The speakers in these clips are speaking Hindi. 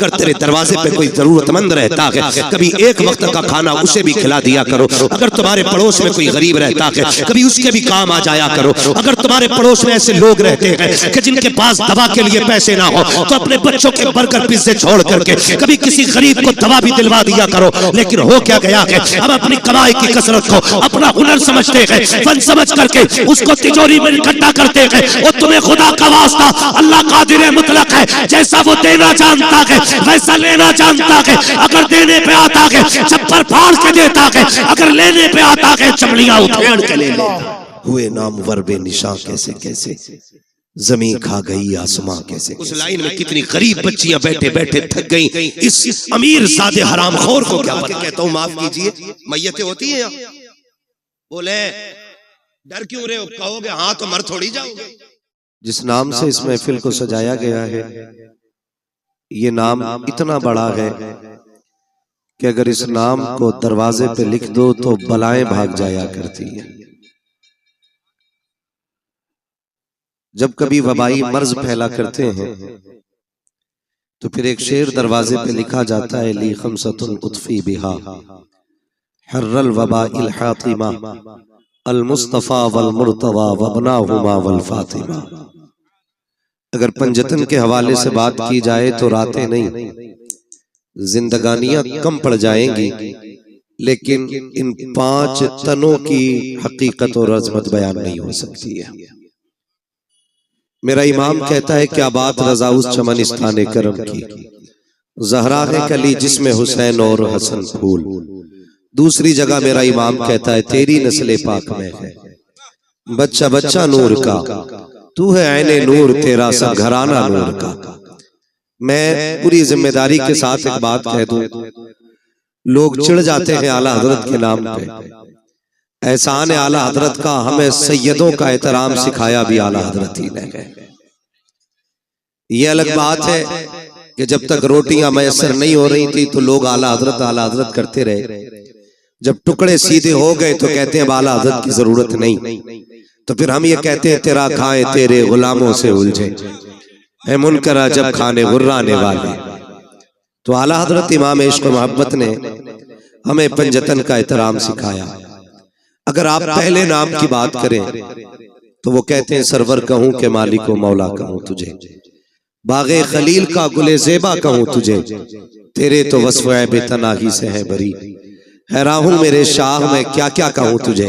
अगर तेरे दरवाजे पे कोई जरूरतमंद रहता है, कभी एक वक्त का खाना उसे भी खिला दिया करो। अगर तुम्हारे पड़ोस में कोई गरीब रहता है, कभी उसके भी काम आ जाया करो। अगर तुम्हारे पड़ोस में ऐसे लोग रहते हैं कि जिनके पास दवा के लिए पैसे ना हो, तो अपने बच्चों के बर्गर पिज्जे छोड़ करके कभी किसी गरीब को दवा भी दिलवा दिया करो। लेकिन हो क्या गया है, हम अपनी कमाई की कसरत को अपना हुनर समझते हैं, फन समझ करके उसको तिजोरी में इकट्ठा करते हैं। और तुम्हें खुदा का वास्ता, अल्लाह कादिर मुतलक है, जैसा वो देना जानता है वैसा लेना जानता है। अगर देने पे आता है चप्पल फाड़ के देता है, अगर लेने पे आता है चमड़ियां उधेड़ के ले लेता। हुए नाम वर्बे निशा कैसे कैसे, जमीन खा गई आसमां कैसे। उस लाइन में कितनी गरीब बच्चियां बैठे बैठे थक गई, इस अमीर सादे हरामखोर को क्या पता। कहता हूं माफ कीजिए, मैयतें होती हैं। बोले डर क्यों रहे हो, कहोगे हाँ तो मर थोड़ी जाओगे। जिस नाम से इस महफिल को सजाया गया है, ये नाम इतना बड़ा है कि अगर इस नाम को दरवाजे पे लिख दो तो बलाएं भाग जाया करती है। जब कभी वबाई मर्ज फैला करते हैं तो फिर एक शेर दरवाजे पे लिखा जाता है, ली खमसतुन उतफी बिहा हर्रल वबा इल हातिमा अल मुस्तफा वल मुर्तवा वबनाहुमा वल फातिमा। अगर पंजतन के हवाले से बात की जाए तो रातें नहीं, जिंदगानियां कम पड़ जाएंगी, लेकिन इन 5 तनों की हकीकत और अजमत बयान नहीं हो सकती है। मेरा इमाम कहता है, क्या बात रजा उस चमनिस्ताने करम की, जहरा है कली जिसमें हुसैन और हसन फूल। दूसरी जगह मेरा इमाम कहता है, तेरी नस्ले पाक में है बच्चा बच्चा नूर का, तू है ऐने नूर, तेरा सब घराना नूर का। मैं पूरी जिम्मेदारी के साथ एक बात कह दूं, लोग चिढ़ जाते हैं आला हजरत के नाम पे। एहसान आला हजरत का हमें सैयदों का एहतराम सिखाया भी आला हजरत ही ने है। ये अलग बात है कि जब तक रोटियां मैसर नहीं हो रही थी तो लोग आला हजरत करते रहे। जब टुकड़े सीधे हो गए तो कहते हैं आला हजरत की जरूरत नहीं, तो फिर हम ये कहते हैं तेरा खाए तेरे गुलामों से उलझे है मुनकरा जब खाने गुर्राने वाले। तो आला हजरत इमाम इश्क मोहब्बत ने हमें पंजतन का एहतराम सिखाया। अगर आप पहले नाम की बात करें तो वो कहते हैं, सरवर कहूं के मालिक व मौला कहूं तुझे, बागे खलील का गुले ज़ेबा कहूं तुझे, तेरे तो वस्फ़ बेतनाही से है बरी, हैरान हूं मेरे शाह में क्या क्या कहूं तुझे।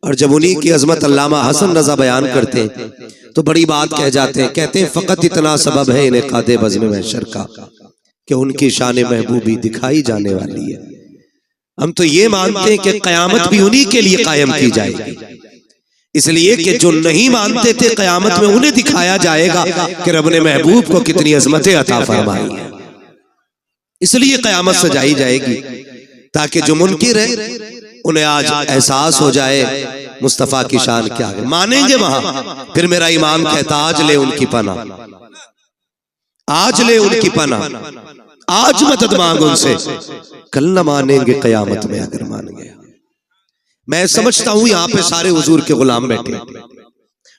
और जब उन्हीं की अजमत अल्लामा हसन रजा बयान करते हैं तो बड़ी बात कह जाते हैं, कहते हैं फकत इतना सबब है इन्हें कादे बज़्म महशर का कि उनकी शान महबूबी दिखाई जाने वाली है। हम तो ये मानते हैं कि कयामत भी उन्हीं के लिए कायम की जाएगी, इसलिए कि जो नहीं मानते थे कयामत में उन्हें दिखाया जाएगा कि रब ने महबूब को कितनी अजमतें अता फरमाई है। इसलिए कयामत सजाई जाएगी ताकि जो मुनकिर है उन्हें आज एहसास हो जाए मुस्तफा की शान क्या है, मानेंगे वहां। फिर मेरा इमाम कहता, आज ले उनकी पना, आज ले उनकी पना, आज मदद मांग उनसे, कल न मानेंगे कयामत में अगर मान गया। मैं समझता हूं यहाँ पे सारे हुजूर के गुलाम बैठे,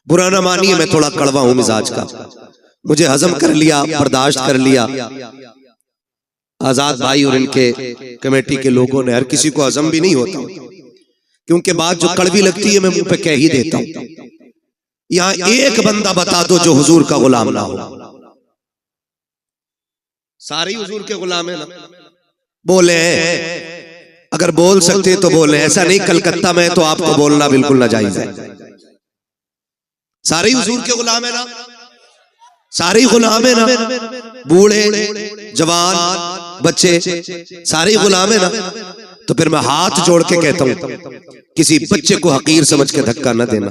बुरा ना मानिए, मैं थोड़ा कड़वा हूं मिजाज का, मुझे हजम कर लिया, बर्दाश्त कर लिया। आजाद भाई और इनके कमेटी के लोगों ने, हर किसी को हजम भी नहीं होता, क्योंकि बात जो कड़वी लगती है मैं मुंह पे कह ही देता हूं। यहाँ एक बंदा बता दो जो हुजूर का गुलाम ना हो, सारे हुजूर के गुलाम है ना। बोले अगर बोल सकते तो बोले, ऐसा नहीं कलकत्ता में तो आपको बोलना बिल्कुल नाजायज है। सारे हुजूर के गुलाम है ना, सारे गुलाम है ना, बूढ़े जवान बच्चे सारे गुलाम है ना। तो फिर मैं हाथ जोड़ के कहता हूं, किसी बच्चे को हकीर समझ के धक्का न देना,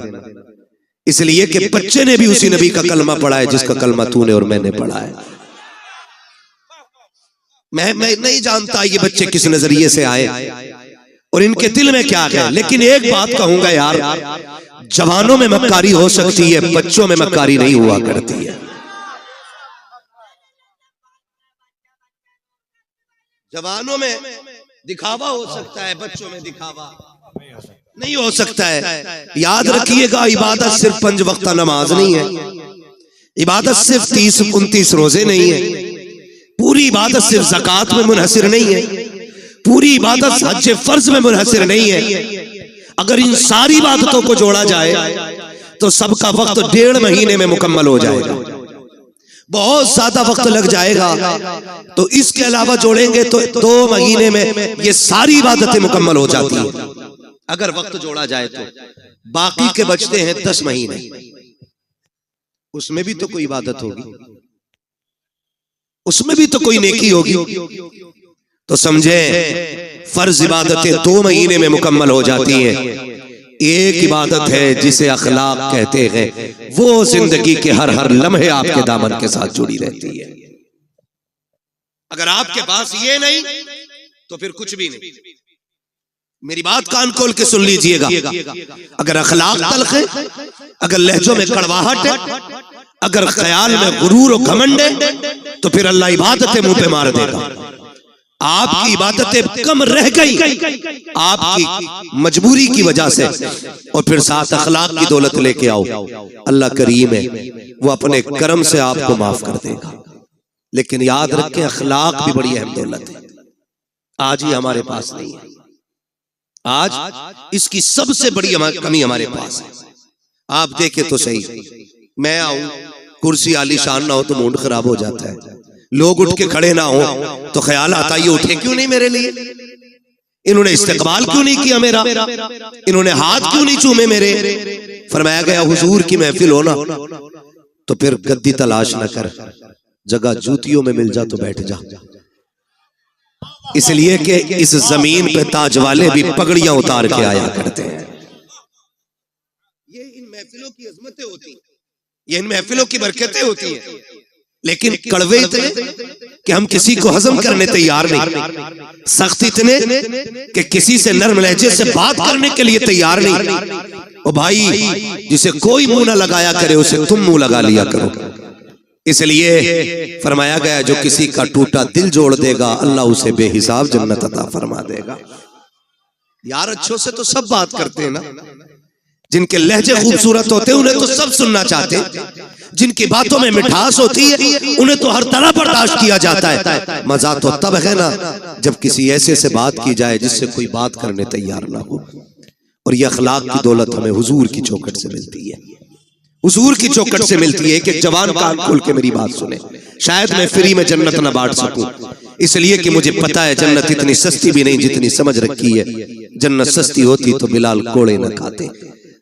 इसलिए कि बच्चे ने भी उसी नबी का कलमा पढ़ा है जिसका कलमा तूने और मैंने पढ़ा है। मैं नहीं जानता ये बच्चे किस नजरिए से आए और इनके दिल में क्या है, लेकिन एक बात कहूंगा यार, जवानों में मक्कारी हो सकती है, बच्चों में मक्कारी नहीं हुआ करती है। जवानों में दिखावा हो सकता है, बच्चों में दिखावा नहीं हो सकता है। याद रखिएगा, इबादत सिर्फ 5 वक्त नमाज नहीं है, इबादत सिर्फ 30-29 रोजे नहीं है, पूरी पूरी इबादत सिर्फ ज़कात में मुनहसिर नहीं है, पूरी इबादत हज फर्ज में मुनहसिर नहीं है। अगर इन सारी इबादतों को जोड़ा जाए तो सबका वक्त 1.5 महीने में मुकम्मल हो जाएगा। बहुत ज्यादा वक्त लग जाएगा, तो इसके अलावा जोड़ेंगे तो 2 महीने में ये सारी इबादतें मुकम्मल हो जाती हैं अगर वक्त जोड़ा जाए तो। बाकी के बचते हैं 10 महीने, उसमें भी तो कोई इबादत होगी, उसमें भी तो कोई नेकी होगी। तो समझे फर्ज इबादतें 2 महीने में मुकम्मल हो जाती हैं। एक इबादत है जिसे अखलाक कहते हैं, वो जिंदगी के हर लम्हे आपके दामन के साथ जुड़ी रहती है। अगर आपके पास ये नहीं तो फिर कुछ भी नहीं। मेरी बात कान खोल के सुन लीजिएगा। अगर अखलाक तल्ख है, अगर लहजों में कड़वाहट है, अगर ख्याल में गुरूर और घमंड है, तो फिर अल्लाह इबादतें मुंह पे मार देगा। आपकी इबादतें कम रह गई आपकी मजबूरी की वजह से, और फिर साथ अखलाक की दौलत लेके आओ, अल्लाह करीम है, वो अपने करम से आपको माफ कर देगा। लेकिन याद रखें, अखलाक भी बड़ी अहम दौलत है, आज ही हमारे पास नहीं है। आज इसकी सबसे बड़ी कमी हमारे पास है। आप देखें तो सही, मैं आऊं, कुर्सी आलीशान ना हो तो मूड खराब हो जाता है, लोग उठ के खड़े ना हो तो ख्याल आता ये उठे क्यों नहीं मेरे लिए, इन्होंने इस्तकबाल क्यों नहीं किया मेरा, इन्होंने हाथ क्यों नहीं चूमे मेरे। फरमाया गया हुजूर की महफिल हो ना तो फिर गद्दी तलाश न कर, जगह जूतियों में मिल जा तो बैठ जा। इसलिए कि इस जमीन पे ताज वाले भी पगड़ियां उतार के आया करते हैं। ये इन महफिलों की अजमतें होती हैं, ये इन महफिलों की बरकतें होती हैं। लेकिन कड़वे इतने कि हम किसी को हजम करने तैयार नहीं, सख्त इतने कि किसी से नर्म लहजे से बात करने के लिए तैयार नहीं। ओ भाई, जिसे कोई मुंह ना लगाया करे उसे तुम मुंह लगा लिया करो। इसलिए फरमाया गया, जो किसी का टूटा दिल जोड़ देगा अल्लाह उसे बेहिसाब जन्नत अता फरमा देगा। यार अच्छों से तो सब बात करते हैं ना, जिनके लहजे खूबसूरत होते हैं उन्हें तो सब सुनना चाहते हैं, जिनकी बातों में मिठास होती है उन्हें तो हर तरह बर्दाश्त किया जाता है। मजा तो तब है ना जब किसी ऐसे से बात की जाए जिससे कोई बात करने तैयार ना हो। और ये अखलाक की दौलत हमें हुजूर की चौखट से मिलती है, हुजूर की चौखट से मिलती है। कि जवान कान खोल के मेरी बात सुने। शायद मैं फ्री में जन्नत ना बांट सकूं, इसलिए कि मुझे पता है जन्नत इतनी सस्ती भी नहीं जितनी समझ रखी है। जन्नत सस्ती होती तो बिलाल कोड़े न खाते,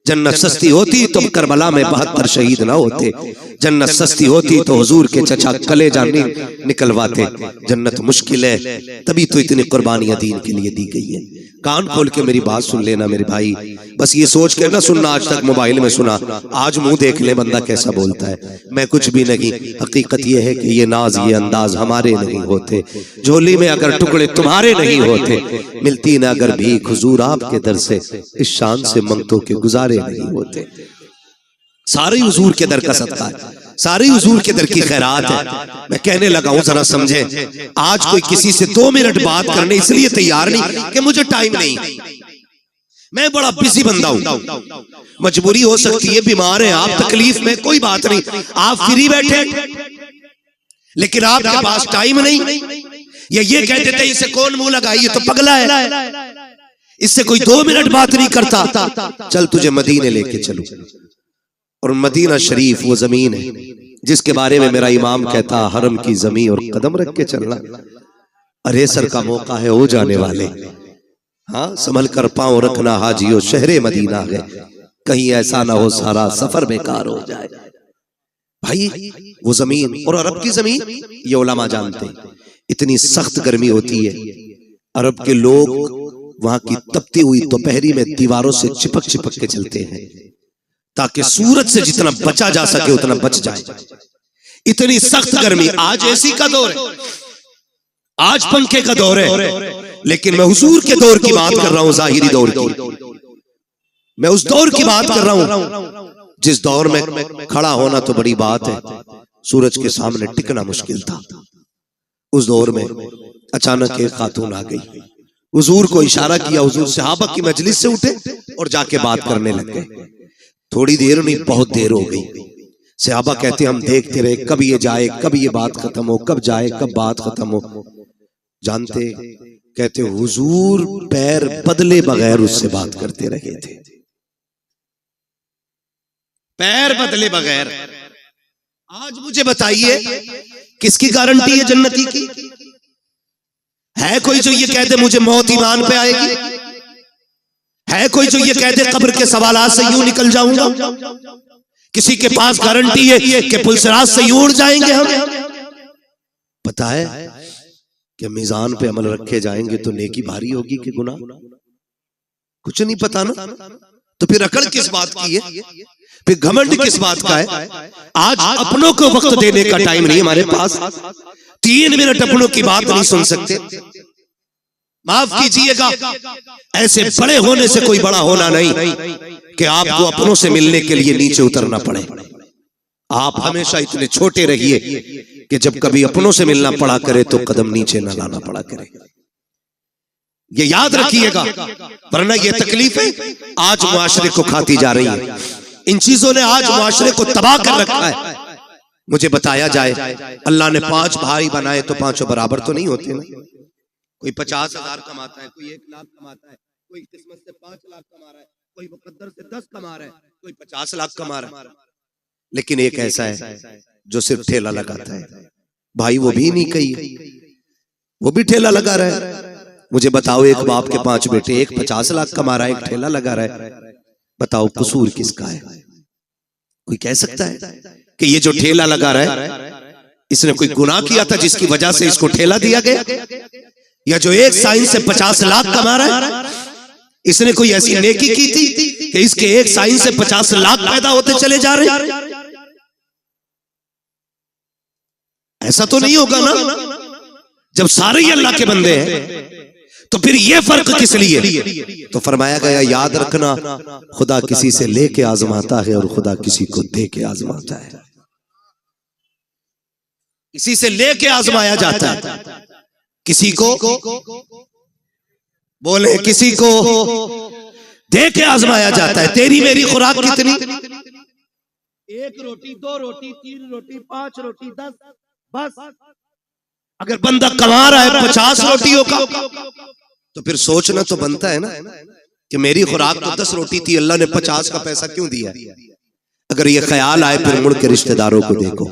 जन्नत सस्ती होती तो करबला में 72 शहीद ना होते, जन्नत सस्ती होती तो हुजूर के चचा कलेजा निकलवाते। जन्नत मुश्किल है, तभी तो इतनी कुर्बानियां दीन के लिए दी गई है। कान खोल के मेरी बात सुन लेना मेरे भाई, बस ये सोच के ना सुनना आज तक मोबाइल में सुना, आज मुंह देख ले बंदा कैसा बोलता है। मैं कुछ भी नहीं, हकीकत ये है कि ये नाज ये अंदाज हमारे नहीं होते, झोली में अगर टुकड़े तुम्हारे नहीं होते, मिलती ना अगर भीख हुजूर आपके दर से, इस शान से मंगतों के गुजारे नहीं होते। सारे हुजूर के दर का सदका है, सारी हुजूर के दर की खैरात है। मैं कहने लगा हूं जरा समझे, आज कोई किसी से 2 मिनट बात करने इसलिए तैयार नहीं कि मुझे टाइम नहीं, मैं बड़ा बिजी बंदा हूं, मजबूरी हो सकती है, बीमार है आप, तकलीफ में, कोई बात नहीं, आप फ्री बैठे, लेकिन आपके पास टाइम नहीं। या ये कहते थे इसे कौन मुंह लगाई, ये तो पगला है, इससे कोई 2 मिनट बात नहीं करता। चल तुझे मदीने लेके चलूं, और मदीना शरीफ वो जमीन है जिसके बारे में मेरा इमाम कहता, हरम की जमीन और कदम रख के चलना। अरे सर का मौका है हो जाने वाले, हाँ संभल कर पांव रखना हाजियो, शहरे मदीना है, कहीं ऐसा ना हो सारा सफर बेकार हो जाए। भाई वो जमीन और अरब की जमीन, ये उलमा जानते हैं, इतनी सख्त गर्मी होती है, अरब के लोग वहां की तपती हुई दोपहरी में दीवारों से चिपक चिपक के चलते हैं ताकि सूरज से जितना बचा जा सके उतना बच जाए। इतनी सख्त गर्मी, आज एसी का दौर है, आज पंखे का दौर है, लेकिन मैं हुजूर के दौर की बात कर रहा हूं, जाहिरी दौर की। मैं उस दौर की बात कर रहा हूं जिस दौर में खड़ा होना तो बड़ी बात है, सूरज के सामने टिकना मुश्किल था। उस दौर में अचानक एक खातून आ गई, हुजूर को इशारा किया, हुजूर सहाबा की मजलिस से उठे और जाके बात करने लग गए। थोड़ी देर नहीं, बहुत देर हो गई। सहाबा कहते हम देखते रहे कब ये जाए, कब ये बात खत्म हो, कब जाए, कब बात खत्म हो। जानते, कहते हुजूर पैर बदले बगैर उससे बात करते रहे थे, पैर बदले बगैर। आज मुझे बताइए किसकी गारंटी है जन्नती की? है कोई जो ये कहते मुझे मौत ईमान पे आएगी? है कोई जो ये कहते कब्र के सवालात से यूं निकल जाऊंगा? किसी के पास गारंटी है कि पुलसराज से यूं उड़ जाएंगे हम? पता है कि मीजान पे अमल रखे जाएंगे तो नेकी भारी होगी कि गुनाह? कुछ नहीं पता ना। तो फिर अकड़ किस बात की है, फिर घमंड किस बात का है? आज अपनों को वक्त देने का टाइम नहीं हमारे पास। 3 मिनट अपनों की बात नहीं सुन सकते। माफ कीजिएगा, ऐसे बड़े होने से कोई बड़ा होना नहीं कि आपको अपनों से मिलने के लिए नीचे उतरना पड़े। आप हमेशा इतने छोटे रहिए कि जब कभी अपनों से मिलना पड़ा करे तो कदम नीचे न लाना पड़ा करे। ये याद रखिएगा, वरना ये तकलीफें आज मुआशरे को खाती जा रही है। इन चीजों ने आज मुआशरे को तबाह कर रखा है। मुझे बताया जाए, अल्लाह ने 5 भाई बनाए तो 5 बराबर तो नहीं होते ना। कोई 50,000 कमाता है, कोई 1 लाख कमाता है, कोई किस्मत से 5 लाख कमा रहा है, कोई मुकद्दर से 10 कमा रहा है, कोई 50 लाख कमा रहा है। लेकिन एक ऐसा है जो सिर्फ ठेला लगाता है। भाई वो भी नहीं कही, वो भी ठेला लगा रहा है। मुझे बताओ, एक बाप के 5 बेटे, एक 50 लाख कमा रहा है, एक ठेला लगा रहा है। बताओ कसूर किसका है? कोई कह सकता है कि ये जो ठेला लगा रहा है इसने कोई गुनाह किया था जिसकी वजह से इसको ठेला दिया गया? या जो एक साइन से 50 लाख कमा रहा है इसने कोई ऐसी नेकी की थी कि इसके एक साइन से 50 लाख पैदा होते चले जा रहे हैं? ऐसा तो नहीं होगा ना। जब सारे ही अल्लाह के बंदे हैं तो फिर ये फर्क किस लिए? तो फरमाया गया, याद रखना, खुदा किसी से लेके आजमाता है और खुदा किसी को दे के आजमाता है। किसी से लेके आजमाया जाता है, किसी को बोले, किसी को दे के आजमाया जाता है। तेरी मेरी खुराक कितनी? 1 रोटी, 2 रोटी, 3 रोटी, 5 रोटी, 10, बस। अगर बंदा कमा रहा है 50 रोटियों का तो फिर सोचना तो बनता है ना कि मेरी खुराक तो 10 रोटी थी, अल्लाह ने 50 का पैसा क्यों दिया? अगर ये ख्याल आए फिर मुड़ के रिश्तेदारों को देखो,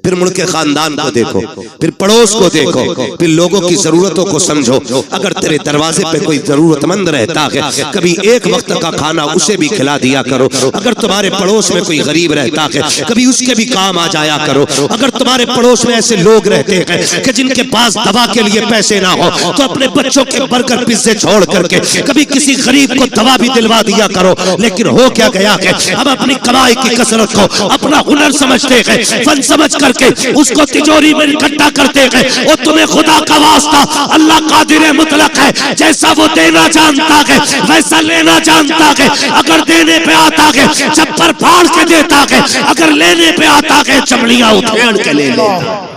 फिर मुड़ के खानदान को देखो, फिर पड़ोस को देखो, फिर लोगों की जरूरतों को समझो। अगर तेरे दरवाजे पे कोई जरूरतमंद रहता है, कभी एक वक्त का खाना उसे भी खिला दिया करो। अगर तुम्हारे पड़ोस में कोई गरीब रहता है, कभी उसके भी काम आ जाया करो। अगर तुम्हारे पड़ोस में ऐसे लोग रहते हैं कि जिनके पास दवा के लिए पैसे ना हो, तो अपने बच्चों के बर्गर पिज्जे छोड़ करके कभी किसी गरीब को दवा भी दिलवा दिया करो। लेकिन हो क्या गया है, हम अपनी कमाई की कसरत को अपना हुनर समझते हैं, फन समझ करके उसको तिजोरी में इकट्ठा करते हैं। और तुम्हें खुदा का वास्ता, अल्लाह कादिर मुतलक है, जैसा वो देना जानता है वैसा लेना जानता है। अगर देने पे आता है चप्पर फाड़ के देता है, अगर लेने पे आता है चमड़ियां उधेड़ के ले लेता है।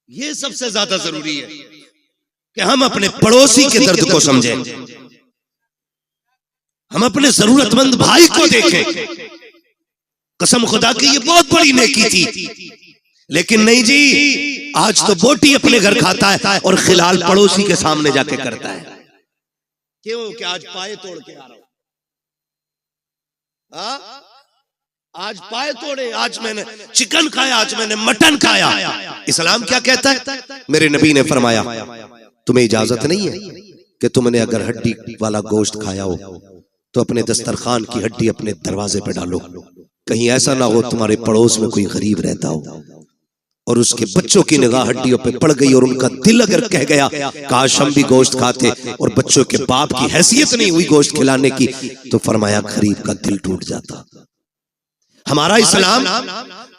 ये सबसे ज्यादा जरूरी है कि हम अपने पड़ोसी के दर्द को समझें, हम अपने जरूरतमंद भाई को देखें। कसम खुदा की ये बहुत बड़ी नेकी थी। लेकिन नहीं जी, आज तो बोटी अपने घर खाता है और खिलाल पड़ोसी के सामने जाके करता है। क्यों? कि आज पाए तोड़ के आ रहा हूं, आज पाए तोड़े, आज मैंने चिकन खाया, आज मैंने मटन खाया। इस्लाम क्या कहता है? मेरे नबी ने फरमाया, तुम्हें इजाजत नहीं है कि तुमने अगर हड्डी वाला गोश्त खाया हो तो अपने दस्तरखान की हड्डी अपने दरवाजे पे डालो। कहीं ऐसा ना हो तुम्हारे पड़ोस में कोई गरीब रहता हो और उसके बच्चों की निगाह हड्डियों पे पड़ गई और उनका दिल अगर कह गया काश हम भी गोश्त खाते, और बच्चों के बाप की हैसियत नहीं हुई गोश्त खिलाने की, तो फरमाया गरीब का दिल टूट जाता। हमारा इस्लाम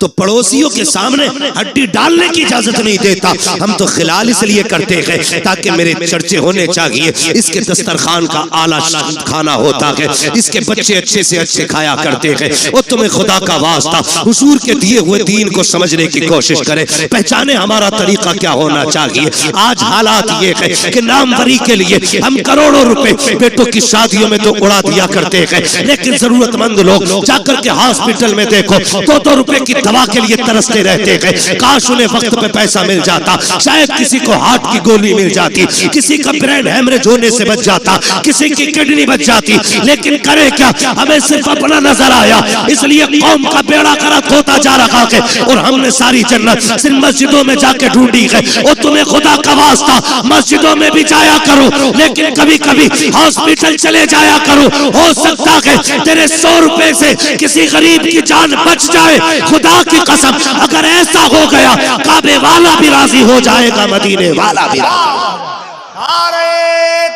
तो पड़ोसियों के सामने हड्डी डालने की इजाजत नहीं देता। हम तो खिलाल इसलिए करते हैं ताकि मेरे चर्चे होने चाहिए, इसके दस्तरखान का आला खाना होता है, इसके बच्चे अच्छे से अच्छे खाया करते हैं। वो तुम्हें खुदा का वास्ता हुजूर के दिए हुए दीन को समझने की कोशिश करें, पहचाने हमारा तरीका क्या होना चाहिए। आज हालात ये है कि नामवरी के लिए हम करोड़ों रुपए बेटों की शादियों में तो उड़ा दिया करते हैं, लेकिन जरूरतमंद लोग जाकर के हॉस्पिटल में देखो 2-2 रुपए की दवा के लिए तरसते रहते हैं। काश उन्हें वक्त पे पैसा मिल जाता, शायद किसी को हार्ट की गोली मिल जाती, किसी का ब्रेन हेमरेज होने से बच जाता, किसी की किडनी बच जाती, लेकिन करे क्या, हमें सिर्फ अपना नजर आया, इसलिए कौम का बेड़ा गर्क होता जा रहा है। और हमने सारी जन्नत सिर्फ मस्जिदों में जाके ढूंढी है। और तुम्हें खुदा का वास्ता मस्जिदों में भी जाया करो, लेकिन कभी कभी हॉस्पिटल चले जाया करो। हो सकता है तेरे 100 रुपए से किसी गरीब की जान बच जाए। खुदा की कसम, अगर ऐसा हो गया काबे वाला भी राजी हो जाएगा, मदीने वाला भी। नारे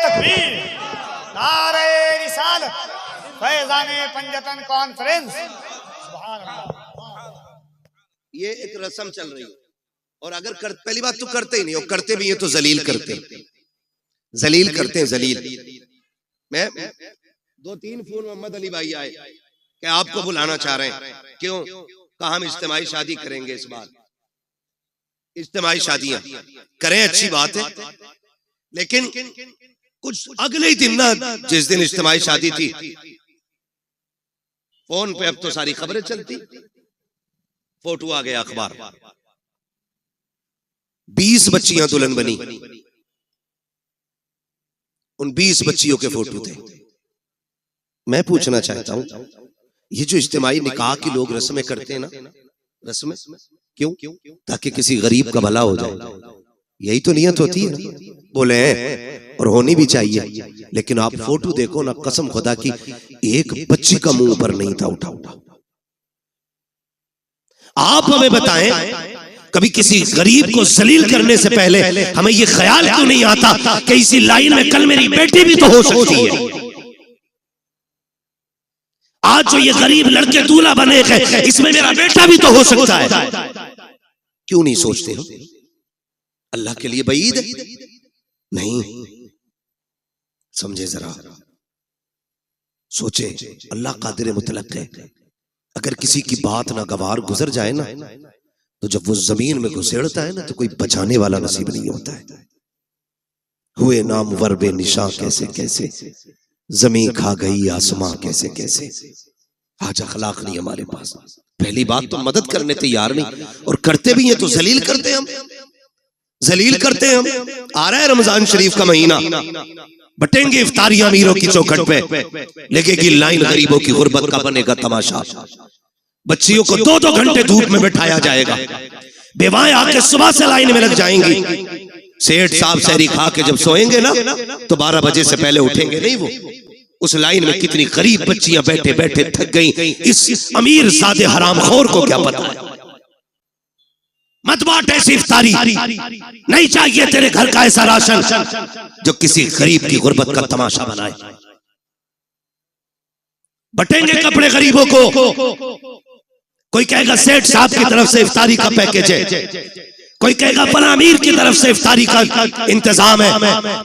तकबीर, नारे रिसालत, फैज़ाने पंजतन कॉन्फ्रेंस। सुभान अल्लाह। ये एक रस्म चल रही है, और अगर पहली बात तो करते ही नहीं, और करते भी है तो जलील करते हैं, जलील करते हैं, जलील। मैं 2-3 फोन मोहम्मद अली भाई आए कि आपको बुलाना चाह रहे हैं। क्यों? कहा हम इज्तिमाई शादी करेंगे इस बार। इज्तिमाई शादियां करें, अच्छी बात है, लेकिन कुछ अगले ही दिन ना, जिस दिन इज्तिमाई शादी थी, फोन पे अब तो सारी खबरें चलती, फोटो आ गया अखबार, 20 बच्चियां दुल्हन बनी, उन 20 बच्चियों के फोटो थे। मैं पूछना चाहता हूं, ये जो इज्तिमाई निकाह की लोग रस्में करते हैं ना, रस्में क्यों? ताकि किसी गरीब का भला हो जाए, यही तो नियत होती है। बोले और होनी भी चाहिए, लेकिन आप फोटो देखो ना, कसम खुदा की एक बच्ची का मुंह पर नहीं था उठा। आप हमें बताएं, कभी किसी गरीब को जलील करने से पहले हमें ये ख्याल क्यों नहीं आता कि इसी लाइन में कल मेरी बेटी भी तो हो सकती है। आज जो ये गरीब लड़के दूल्हा बने हैं, इसमें मेरा बेटा भी तो हो सकता है। क्यों नहीं सोचते हम? अल्लाह के लिए बईद नहीं। समझे जरा, सोचे, अल्लाह कादिर मुतलक है। अगर किसी की बात ना गवार गुजर जाए ना, तो जब वो जमीन में घुसेड़ता है ना, तो कोई बचाने वाला नसीब नहीं होता है। हुए नाम वर्बे निशा कैसे कैसे, जमीन खा गई आसमां कैसे कैसे। आज अखलाक नहीं हमारे पास। पहली बात तो मदद करने तैयार नहीं, और करते भी हैं तो जलील करते हैं हम, जलील करते हैं हम। आ रहा है रमजान शरीफ का महीना, बटेंगे इफ्तारियां अमीरों की चौखट पे, लगेगी लाइन गरीबों की गुर्बत का बनेगा तमाशा। बच्चियों को 2-2 घंटे धूप में बैठाया जाएगा, बेवाएं आके सुबह से लाइन में लग जाएंगी। सेठ साहब सहरी खा के जब सोएंगे ना, तो 12 बजे से पहले उठेंगे नहीं वो। उस लाइन में कितनी गरीब बच्चियां बैठे बैठे थक गई, इस अमीर सादे हरामखोर को क्या पता है। मत बांट ऐसी इफ्तारी, नहीं चाहिए तेरे घर का ऐसा राशन जो किसी गरीब की गुर्बत का तमाशा बनाए। बटेंगे कपड़े गरीबों को। कोई कहेगा सेठ साहब की तरफ से इफ्तारी का पैकेज है, कोई कहेगा फला अमीर की तरफ से इफ्तारी का इंतजाम है,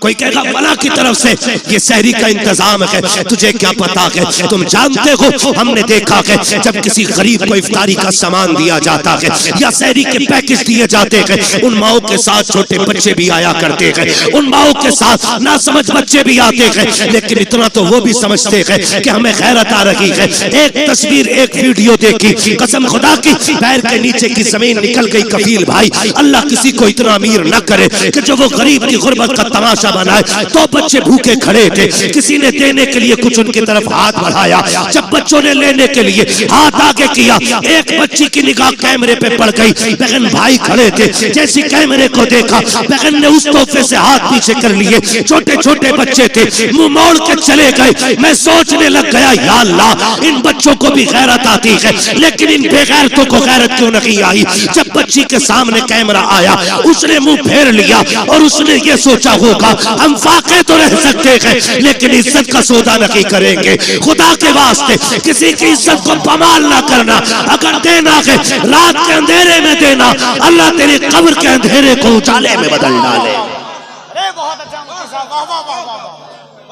कोई कहेगा फला की तरफ से ये सहरी का इंतजाम है। तुझे क्या पता है? तुम जानते हो, हमने देखा है जब किसी गरीब को इफ्तारी का सामान दिया जाता है या सहरी के पैकेज दिए जाते हैं, उन माओं के साथ छोटे बच्चे भी आया करते हैं, उन माओं के साथ नासमझ बच्चे भी आते हैं, लेकिन इतना तो वो भी समझते हैं कि हमें गैरत आ रही है। एक तस्वीर, एक वीडियो देखी, कसम खुदा की पैर के नीचे की जमीन निकल गई। कफील भाई, अल्लाह किसी को इतना अमीर न करे कि जो वो गरीब की गुर्बत का तमाशा बनाए। तो बच्चे भूखे खड़े थे, किसी ने देने के लिए कुछ उनकी तरफ हाथ बढ़ाया, जब बच्चों ने लेने के लिए हाथ आगे किया, एक बच्ची की निगाह कैमरे पे पड़ गई। बहन भाई खड़े थे, जैसी कैमरे को देखा, बहन ने उस तोहफे से हाथ पीछे कर लिए। छोटे छोटे बच्चे थे, मुंह मोड़ के चले गए। मैं सोचने लग गया, या अल्लाह, इन बच्चों को भी गैरत आती है, लेकिन इन बेगैरतों को गैरत क्यों नहीं आई? जब बच्ची के सामने कैमरा कैमरा आया, उसने मुंह फेर लिया और उसने ये सोचा होगा हम फाके तो रह सकते हैं लेकिन इज्जत का सौदा नहीं करेंगे। खुदा के वास्ते किसी की इज्जत को बमाल ना करना, अगर देना है रात के अंधेरे में देना, अल्लाह तेरी कब्र के अंधेरे को उजाले में बदल डाले। अरे बहुत अच्छा मुफ्ती साहब, वाह वाह वाह वाह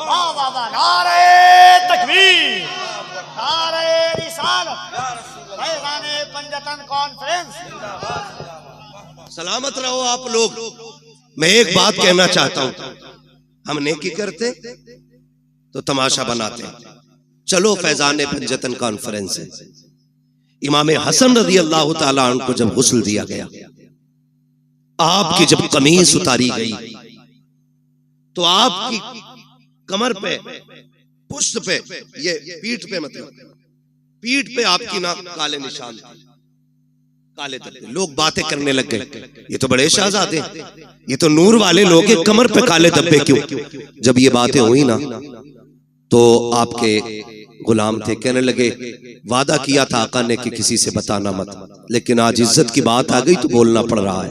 वाह वाह वाह, नारे तकबीर, नारे रिसालत, फैज़ाने पंजतन कॉन्फ्रेंस। सलामत रहो आप लोग। मैं एक बात कहना चाहता हूं, हम नेकी करते तो तमाशा बनाते। चलो फैज़ाने पंजतन कॉन्फ्रेंस है। इमाम हसन रज़ी अल्लाह ताला अन्हु को जब गुस्ल दिया गया, आपकी जब कमीज उतारी गई तो आपकी कमर पे, पुष्ट पे, ये पीठ पे, मतलब पीठ पे आपकी ना काले निशान, काले धब्बे। लोग बातें करने लग गए, ये तो बड़े शहजादे, ये तो नूर वाले लोग हैं, कमर पे काले धब्बे क्यों? जब ये बातें हुई ना तो आपके गुलाम थे, कहने लगे वादा किया था आका ने कि किसी से बताना मत, लेकिन आज इज्जत की बात आ गई तो बोलना पड़ रहा है।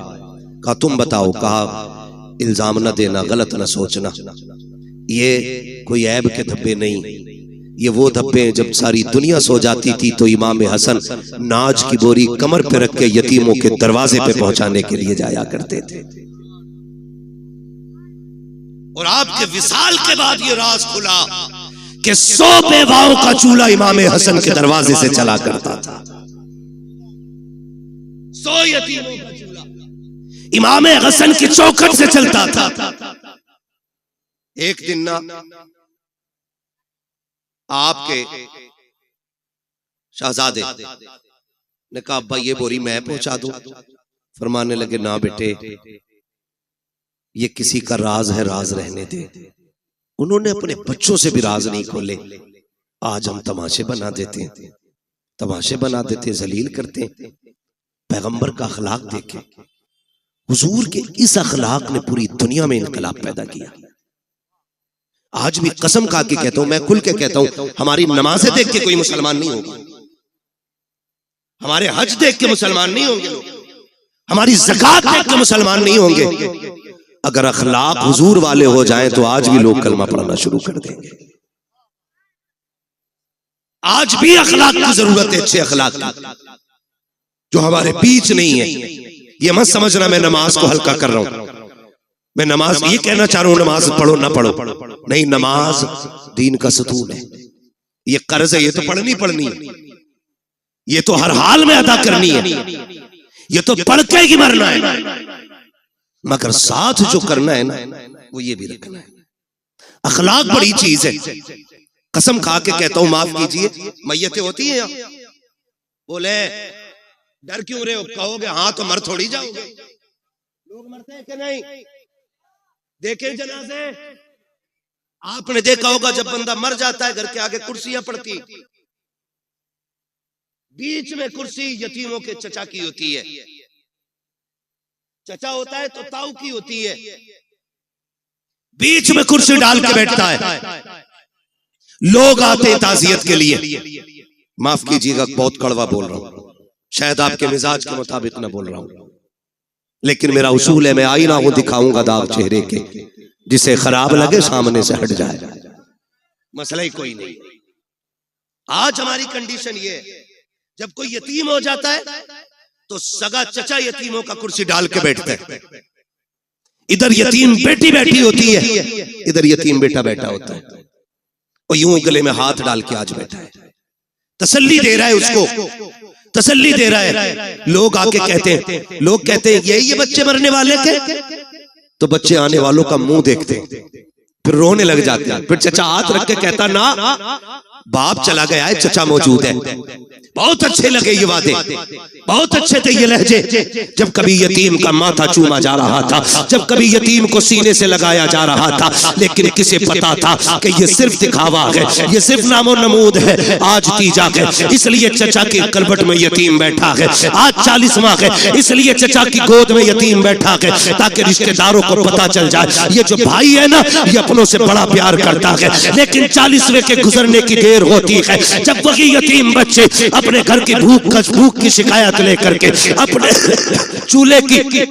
कहा तुम बताओ। कहा इल्जाम न देना, गलत न सोचना, ये कोई ऐब के धब्बे नहीं, ये वो धब्बे जब सारी दुनिया सो जाती थी तो इमाम हसन नाज की बोरी कमर पे रख के यतीमों के दरवाजे पे पहुंचाने के लिए जाया करते थे। और आपके विसाल के बाद ये राज खुला कि 100 बेवाओं का चूल्हा इमाम हसन के दरवाजे से चला करता था। 100 यतीमों का चूल्हा इमाम हसन की चौखट से चलता था। एक दिन ना आपके शहजादे ने कहा अब्बा ये बोरी मैं पहुंचा दूं। फरमाने लगे ना बेटे, ये किसी का राज है, राज रहने दे। उन्होंने अपने बच्चों से भी राज नहीं खोले। आज हम तमाशे बना देते हैं, तमाशे बना देते, जलील करते हैं। पैगंबर का अखलाक देखे, हुजूर के इस अखलाक ने पूरी दुनिया में इनकलाब पैदा किया। आज भी कसम खा के कहता हूं, मैं खुल के कहता हूं, हमारी नमाजें देख के कोई मुसलमान नहीं होगा, हमारे हज देख के मुसलमान नहीं होंगे लोग, हमारी ज़कात देख के मुसलमान नहीं होंगे। अगर अखलाक हुजूर वाले हो जाएं तो आज भी लोग कलमा पढ़ना शुरू कर देंगे। आज भी अखलाक की जरूरत है, अच्छे अखलाक की, जो हमारे बीच नहीं है। ये मत समझना मैं नमाज को हल्का कर रहा हूं, मैं नमाज ये कहना चाह रहा हूं नमाज पढ़ो ना पढ़ो, नहीं, नमाज दीन का सतून है, ये कर्ज है, ये तो पढ़नी है, ये तो हर हाल में अदा करनी है, ये तो पढ़ के ही मरना है, मगर साथ जो करना है ना वो ये भी रखना है। अखलाक बड़ी चीज है। कसम खा के कहता हूं, माफ कीजिए, मैयतें होती हैं यहाँ, बोले डर क्यों रहे हो, कहोगे हाँ तो मर थोड़ी जाओगे। लोग मरते हैं कि नहीं? देखे जनाजे, आपने देखा होगा जब बंदा मर जाता है घर के आगे कुर्सियां पड़ती, बीच में कुर्सी यतीमों के चचा की होती है। चचा होता है तो ताऊ की होती है, बीच में कुर्सी डाल के बैठता है। लोग आते ताजियत के लिए, माफ कीजिएगा बहुत कड़वा बोल रहा हूं, शायद आपके मिजाज के मुताबिक ना बोल रहा हूं, लेकिन मेरा उसूल है, मैं आईना हूं, दिखाऊंगा दाग चेहरे के, जिसे खराब लगे सामने से हट जाए, मसला ही कोई नहीं। आज हमारी कंडीशन ये है, जब कोई यतीम हो जाता है तो सगा चचा यतीमों का कुर्सी डाल के बैठता है। इधर यतीम बेटी बैठी होती है, इधर यतीम बेटा बैठा होता है, और यूं गले में हाथ डाल के आज बैठा है, तसल्ली दे रहा है उसको, तसल्ली दे रहा है। लोग आके कहते हैं, लोग कहते हैं ये बच्चे मरने वाले थे, तो बच्चे आने वालों का मुंह देखते हैं, फिर रोने लग जाते हैं। फिर चचा हाथ रख के कहता ना बाप चला गया है, चचा मौजूद है। बहुत अच्छे लगे ये वादे, बहुत अच्छे थे ये लहजे। जब कभी यतीम का माथा चूमा जा रहा था, जब कभी यतीम को सीने से लगाया जा रहा था, लेकिन किसे पता था कि ये सिर्फ दिखावा है, ये सिर्फ नामो नमूद है। आज तीजा है इसलिए चचा की कलबट में यतीम बैठा है, आज 40वां है इसलिए चचा की गोद में यतीम बैठा है, ताकि रिश्तेदारों को पता चल जाए ये जो भाई है ना ये अपनों से बड़ा प्यार करता है। लेकिन 40वें के गुजरने की देर होती है जब वही यतीम बच्चे अपने घर की भूख की शिकायत लेकर के, अपने चूल्हे की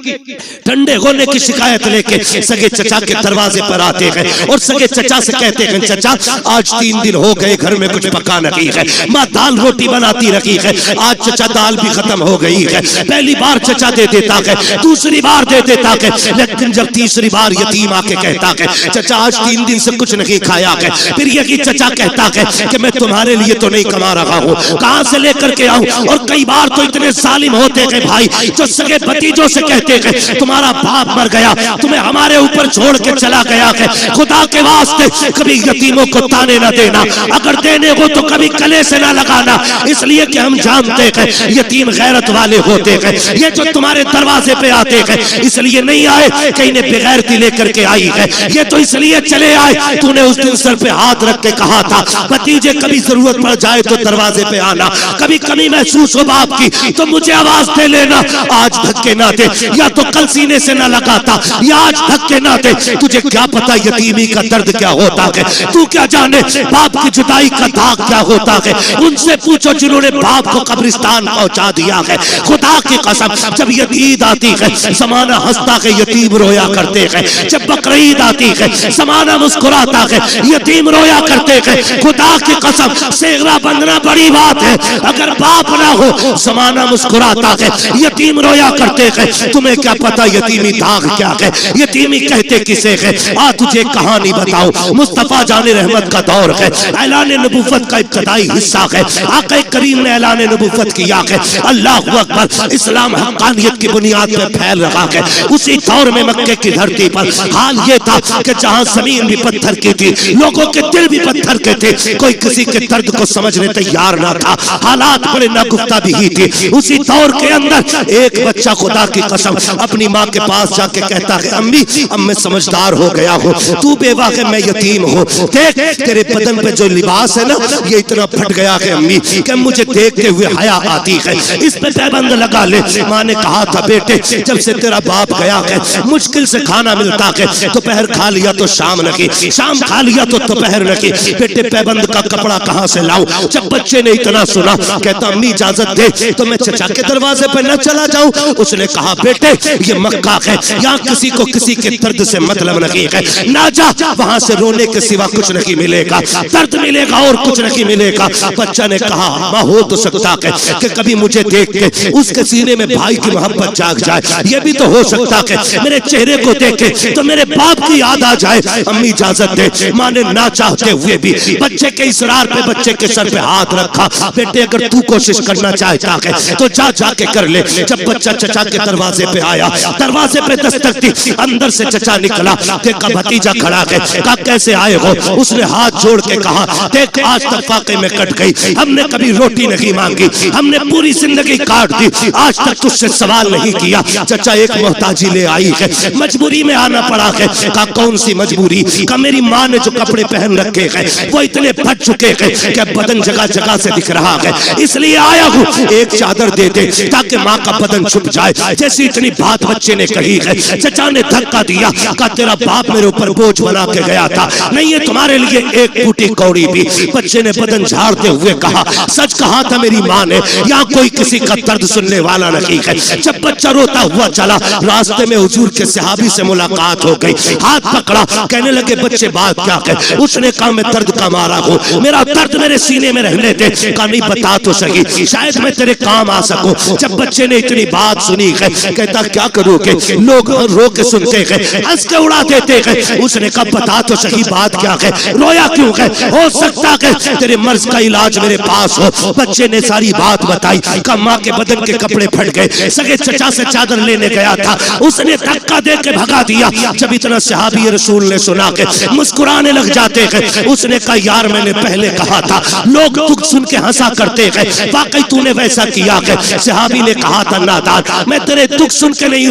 ठंडे होने की शिकायत लेके सगे चचा के दरवाजे पर आते हैं और सगे चचा से कहते हैं, चचा आज 3 दिन हो गए घर में कुछ पका नहीं है, माँ दाल रोटी बनाती रखी है, आज चचा दाल भी खत्म हो गई है। पहली बार चचा दे देता है, दूसरी बार दे देता है, लेकिन जब तीसरी बार यतीम आके कहता है, चचा आज 3 दिन से कुछ नहीं खाया है, फिर यही चचा कहता है कि मैं तुम्हारे लिए तो नहीं कमा रहा हूँ, कहां से लेकर के आऊं। और कई बार तो इतने जालिम होते हैं भाई, जो सगे भतीजों से कहते हैं तुम्हारा बाप मर गया, तुम्हें हमारे ऊपर छोड़ के चला गया है, खुदा के वास्ते कभी यतीमों को ताने न देना, अगर देने को तो कभी गले से ना लगाना, इसलिए कि हम जानते हैं यतीम गैरत वाले होते हैं। ये जो तुम्हारे दरवाजे पे आते हैं इसलिए नहीं आए कि इन्हें बेगैरती लेकर के आई है, ये तो इसलिए चले आए तूने उस दिन सर पे हाथ रख के कहा था भतीजे कभी जरूरत पड़ जाए तो दरवाजे पे आना, कभी कमी महसूस हो बाप की तो मुझे आवाज दे लेना। आज धक्के ना दे, या तो कल सीने से ना लगाता, या आज धक्के ना दे। तुझे क्या पता यतीमी का दर्द क्या होता है, तू क्या जाने बाप की जुदाई का दाग क्या होता है। उनसे पूछो जिन्होंने बाप को कब्रिस्तान पहुंचा दिया है। खुदा की कसम जब ईद आती है जमाना हंसता है, यतीम रोया करते हैं। जब बकरीद आती है जमाना मुस्कुराता है, यतीम रोया करते हैं। खुदा की कसम सेहरा बंधना बड़ी बात है, अगर बाप ना हो जमाना मुस्कुराता है, यतीम रोया करते हैं। तुम्हें क्या पता यतीमी दाग क्या है, यतीमी कहते किसे है। आ तुझे कहानी बताऊं, मुस्तफा जाने रहमत का दौर है, ऐलान नबूवत का इब्तदाई हिस्सा है। आक़ा करीम ने ऐलान नबूवत किया है, अल्लाहु अकबर, इस्लाम हक़ानियत की बुनियाद पर फैल रहा है। उसी दौर में मक्के की धरती पर हाल ये था कि जहां जमीन भी पत्थर की थी, लोगों के दिल भी पत्थर के थे, कोई किसी के दर्द को समझने तैयार ना था, हालात बड़े नागुफ्ता भी ही थे। उसी दौर के अंदर एक बच्चा खुदा की कसम अपनी माँ के पास जाके कहता है, अम्मी अब मैं समझदार हो गया हूँ, तू बेवा है मैं यतीम हूँ, देख तेरे बदन पे जो लिबास है ना ये इतना फट गया है अम्मी कि मुझे देखते हुए हया आती है, इस पे पैबंद लगा ले। माँ ने कहा था बेटे जब से तेरा बाप गया है मुश्किल से खाना मिलता है, दोपहर खा लिया तो शाम नहीं, शाम खा लिया तो दोपहर नहीं, बेटे पैबंद का कपड़ा कहाँ से लाऊं। जब बच्चे ने इतना सुना कहता अम्मी इजाजत दे तो मैं चचा के दरवाजे पर न चला जाऊं। उसने कहा बेटे ये मक्का है, यहाँ किसी को किसी के दर्द से मतलब नहीं है, ना जा, वहां से रोने के सिवा कुछ नहीं मिलेगा, दर्द मिलेगा और कुछ नहीं मिलेगा। बच्चा ने कहा माँ हो तो सकता है कि कभी मुझे देख के उसके सीने में भाई की मोहब्बत जाग जाए, ये भी तो हो सकता है मेरे चेहरे को देखे तो मेरे बाप की याद आ जाए। अम्मी इजाजत दे। माँ ने ना चाहते हुए भी बच्चे के इसरार पे बच्चे के सर पे हाथ रखा, बेटे अगर तू कोशिश करना चाहता है तो जा जाके कर ले। जब बच्चा चचा के दरवाजे पे आया, दरवाजे पे दस्तक दी, अंदर से चचा निकला, देखा भतीजा खड़ा है, कहा कैसे आए हो। उसने हाथ जोड़ के कहा देख आज तक फाके में कट गई, हमने कभी रोटी नहीं मांगी, हमने पूरी जिंदगी काट दी, आज तक तुझसे सवाल नहीं किया। चचा एक मोहताजी ले आई है, मजबूरी में आना पड़ा है। कहा कौन सी मजबूरी। कहा मेरी माँ ने जो कपड़े पहन रखे हैं वो इतने फट चुके हैं कि बदन जगह जगह से दिख रहा है, इसलिए आया हूँ एक चादर दे दे ताकि माँ का बदन छुप जाए। जैसी इतनी बात बच्चे ने कही है, चचा ने धक्का दिया, कहा तेरा बाप मेरे ऊपर बोझ बना के गया था, नहीं है तुम्हारे लिए एक फूटी कौड़ी भी। बच्चे ने बदन झाड़ते हुए कहा सच कहा था मेरी माँ ने, यहाँ कोई किसी का दर्द सुनने वाला नहीं है। जब बच्चा रोता हुआ चला, रास्ते में हुजूर के सहाबी से मुलाकात हो गई, हाथ पकड़ा, कहने लगे बच्चे बात क्या है। उसने कहा मैं दर्द का मारा हूँ, मेरा दर्द मेरे सीने में रहने दे। कहा नहीं बता तो सही, शायद मैं तेरे काम आ सकूं। जब बच्चे ने इतनी बात सुनी है, कहता क्या करोगे, लोग रो के सुनते हैं, हंस के उड़ा देते हैं। उसने कहा बता तो सही बात क्या है, रोया क्यों है, हो सकता है तेरे मर्ज का इलाज मेरे पास हो। बच्चे ने सारी बात बताई। कहा माँ के बदन के कपड़े फट गए, सगे चचा से चादर लेने गया था, उसने धक्का दे के भगा दिया। जब इतना सहाबी रसूल ने सुना के मुस्कुराने लग जाते हैं। उसने कहा यार मैंने पहले कहा था, लोग दुख सुन के हंसा करते हैं, वाकई तूने वैसा किया है। सहाबी ने कहा था नादान मैं तेरे दुख सुन के नहीं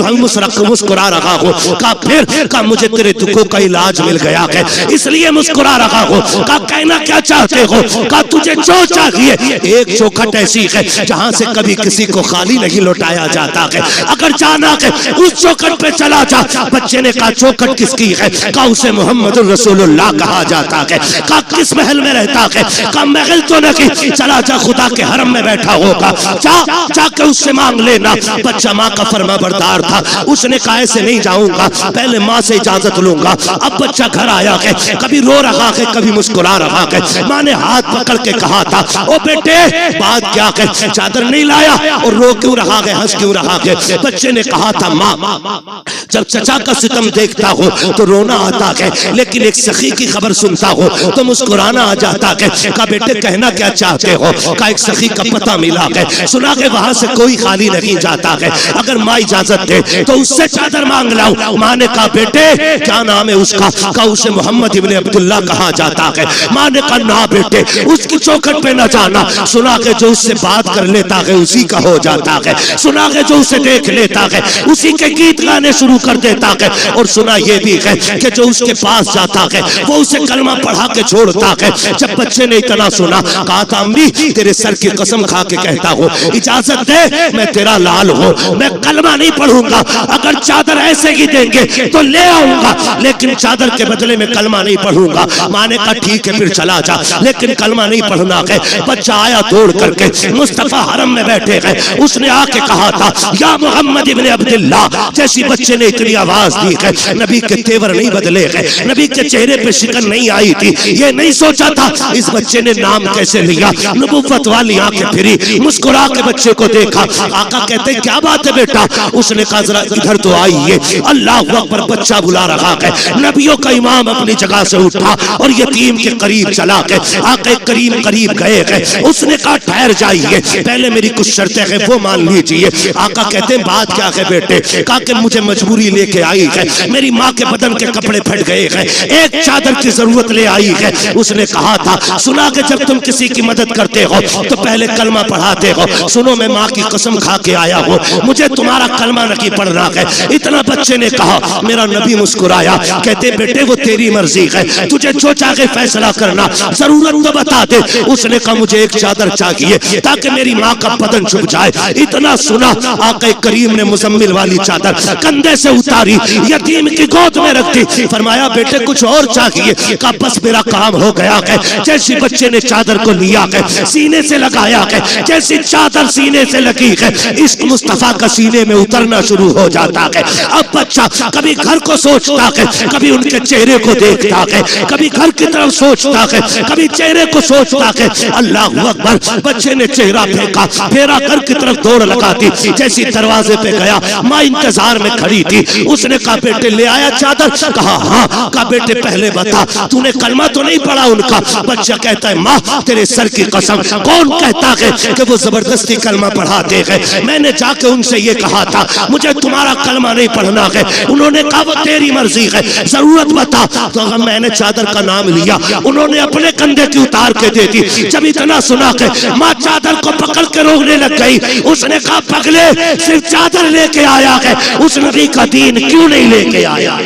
मुस्कुरा रहा हूँ। कहा फिर, कहा मुझे तेरे दुखों का इलाज मिल गया है इसलिए मुस्कुरा रहा हूँ। कहा कहना क्या चाहते हो। कहा तुझे जो चाहिए, एक चौखट ऐसी है जहाँ से कभी किसी को खाली नहीं लौटाया जाता है, अगर जाना है उस चौखट पे चला जा। बच्चे ने कहा चौखट किसकी है। कहा उसे मोहम्मद रसूलुल्लाह कहा जाता है। कहा किस महल में रहता है। कहा महल तो नहीं, चला जा खुदा के हरम में बैठा होगा, जाके उससे मांग लेना। बच्चा माँ का फरमाबरदार था, उसने कहा ऐसे नहीं जाऊंगा, पहले माँ से इजाजत लूंगा। अब बच्चा घर आया है, कभी रो रहा है कभी मुस्कुरा रहा है। माँ ने हाथ पकड़ के कहा था, ओ बेटे बात क्या है, चादर नहीं लाया और रो क्यों रहा है, हंस क्यों रहा है? बच्चे ने कहा था, माँ जब चचा का सितम देखता हो तो रोना आता है, लेकिन एक सखी की खबर सुनता हो तो मुस्कुराना आ जाता है। कहा बेटे कहना क्या चाहते हो? कहा एक सखी का पता मिला है, सुना के वहां से कोई खाली नहीं जाता है, अगर माँ इजाजत दे तो उससे चादर मांग लाऊं। माँ ने कहा बेटे क्या नाम है उसका? कहा उसे मोहम्मद इब्ने अब्दुल्ला कहा जाता है। माँ ने कहा ना बेटे उसकी चौखट पे न जाना, सुना के जो उससे बात कर लेता है उसी का हो जाता है, सुना के जो उसे देख लेता है उसी के गीत गाने शुरू कर देता है, और सुना ये भी है कि जो उसके पास जाता है वो उसे कलमा पढ़ा के छोड़ता है। जब बच्चे ने इतना सुना कहा था अम्मी तेरे सर की कसम खा के कहता हूँ इजाजत दे, मैं तेरा लाल हूँ, मैं कलमा नहीं पढ़ूंगा, अगर चादर ऐसे ही देंगे तो ले आऊंगा, लेकिन चादर के बदले में कलमा नहीं पढ़ूंगा। माँ ने कहा ठीक है फिर चला जा, लेकिन कलमा नहीं पढ़ना है। बच्चा आया दौड़ करके, मुस्तफा हरम में बैठे हैं, उसने आके कहा था या मोहम्मद इब्ने अब्दुल्ला। जैसी बच्चे ने इतनी आवाज दी है, नबी के तेवर नहीं बदले हैं, नबी के चेहरे पे शिकन नहीं आई थी, ये नहीं सोचा था इस बच्चे ने नाम कैसे लिया। नबुव्वत वाली आंखें फिरी, मुस्कुरा के बच्चे को देखा। आका कहते क्या बात है बेटा? उसने कहा जरा इधर तो आइए। अल्लाह अकबर, बच्चा बुला रहा है। नबियों का इमाम अपनी जगह से उठा और यतीम के करीब चला के आके करीब गए हैं। उसने कहा ठहर जाइए, पहले मेरी कुछ शर्तें हैं वो मान लीजिए। आका कहते हैं बात क्या है बेटे? कहा कि मुझे मजबूरी लेके आई है, मेरी माँ के बदन के कपड़े फट गए हैं, एक चादर की जरूरत ले आई है। उसने कहा था सुना कि जब तुम किसी की मदद करते हो तो पहले कलमा पढ़ाते हो, सुनो मैं माँ की कसम खा के आया हूँ, मुझे तुम्हारा कलमा नहीं पढ़ना है। इतना बच्चे ने कहा, मेरा नबी मुस्कुराया, कहते बेटे वो तेरी मर्जी है, तुझे जो चाहे फैसला करना, जरूरत तो बता दे। उसने कहा मुझे एक चादर चाहिए ताकि मेरी माँ का बदन छुप जाए। इतना सुना आका करीम ने मुजम्मिल वाली चादर कंधे से उतारी, यतीम की गोद में रख दी। फरमाया बेटे कुछ और चाहिए? कहा बस मेरा काम हो गया है। जैसे बच्चे ने चादर को लिया है, सीने से लगाया है, जैसी चादर सीने से लगी है, इश्क मुस्तफा का सीने में उतरना शुरू हो जाता है। अब बच्चा कभी घर को सोचता है, कभी उनके चेहरे को देखता है, कभी घर की तरफ सोचता है, कभी चेहरे को सोचता है। अल्लाह अकबर, बच्चे ने चेहरा फेंका, फेरा घर की तरफ दौड़ लगा दी। जैसी दरवाजे पे गया, माँ इंतजार में खड़ी थी। उसने कहा बेटे ले आया चादर? कहा हाँ। कहा बेटे पहले बता तूने कलमा तो नहीं पढ़ा उनका? बच्चा कहता है माँ तेरे सर की कसम, कौन कहता है कि वो जबरदस्ती कलमा पढ़ाते हैं? मैंने जाके उनसे ये कहा था मुझे तुम्हारा कलमा नहीं पढ़ना है, उन्होंने कहा वो तेरी मर्जी है, जरूरत बता। तो अगर मैंने चादर का नाम लिया, उन्होंने अपने कंधे की उतार के दे दी। जब इतना सुना के माँ चादर को पकड़ के रोकने लग गई। उसने कहा पगले सिर्फ चादर लेके आया है, उस नबी का दीन क्यों नहीं लेके आया?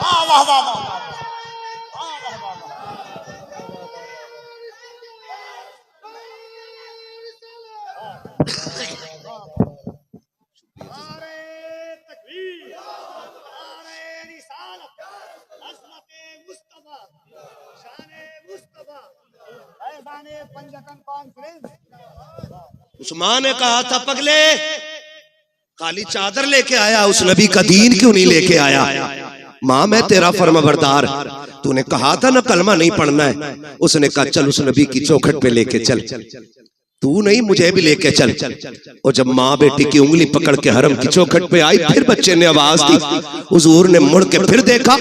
वाह वाह वाह वाह। उस माँ ने कहा था पगले खाली चादर लेके आया, उस नबी का दीन क्यों नहीं लेके आया? माँ मैं तेरा फर्माबरदार, तूने कहा था ना कलमा नहीं पढ़ना है। उसने कहा चल उस नबी की चौखट पे लेके चल, तू नहीं मुझे भी लेके चल। और जब माँ बेटी की उंगली पकड़ के हरम की चौखट पे आई, फिर बच्चे ने आवाज दी। हुजूर ने मुड़ के फिर देखा,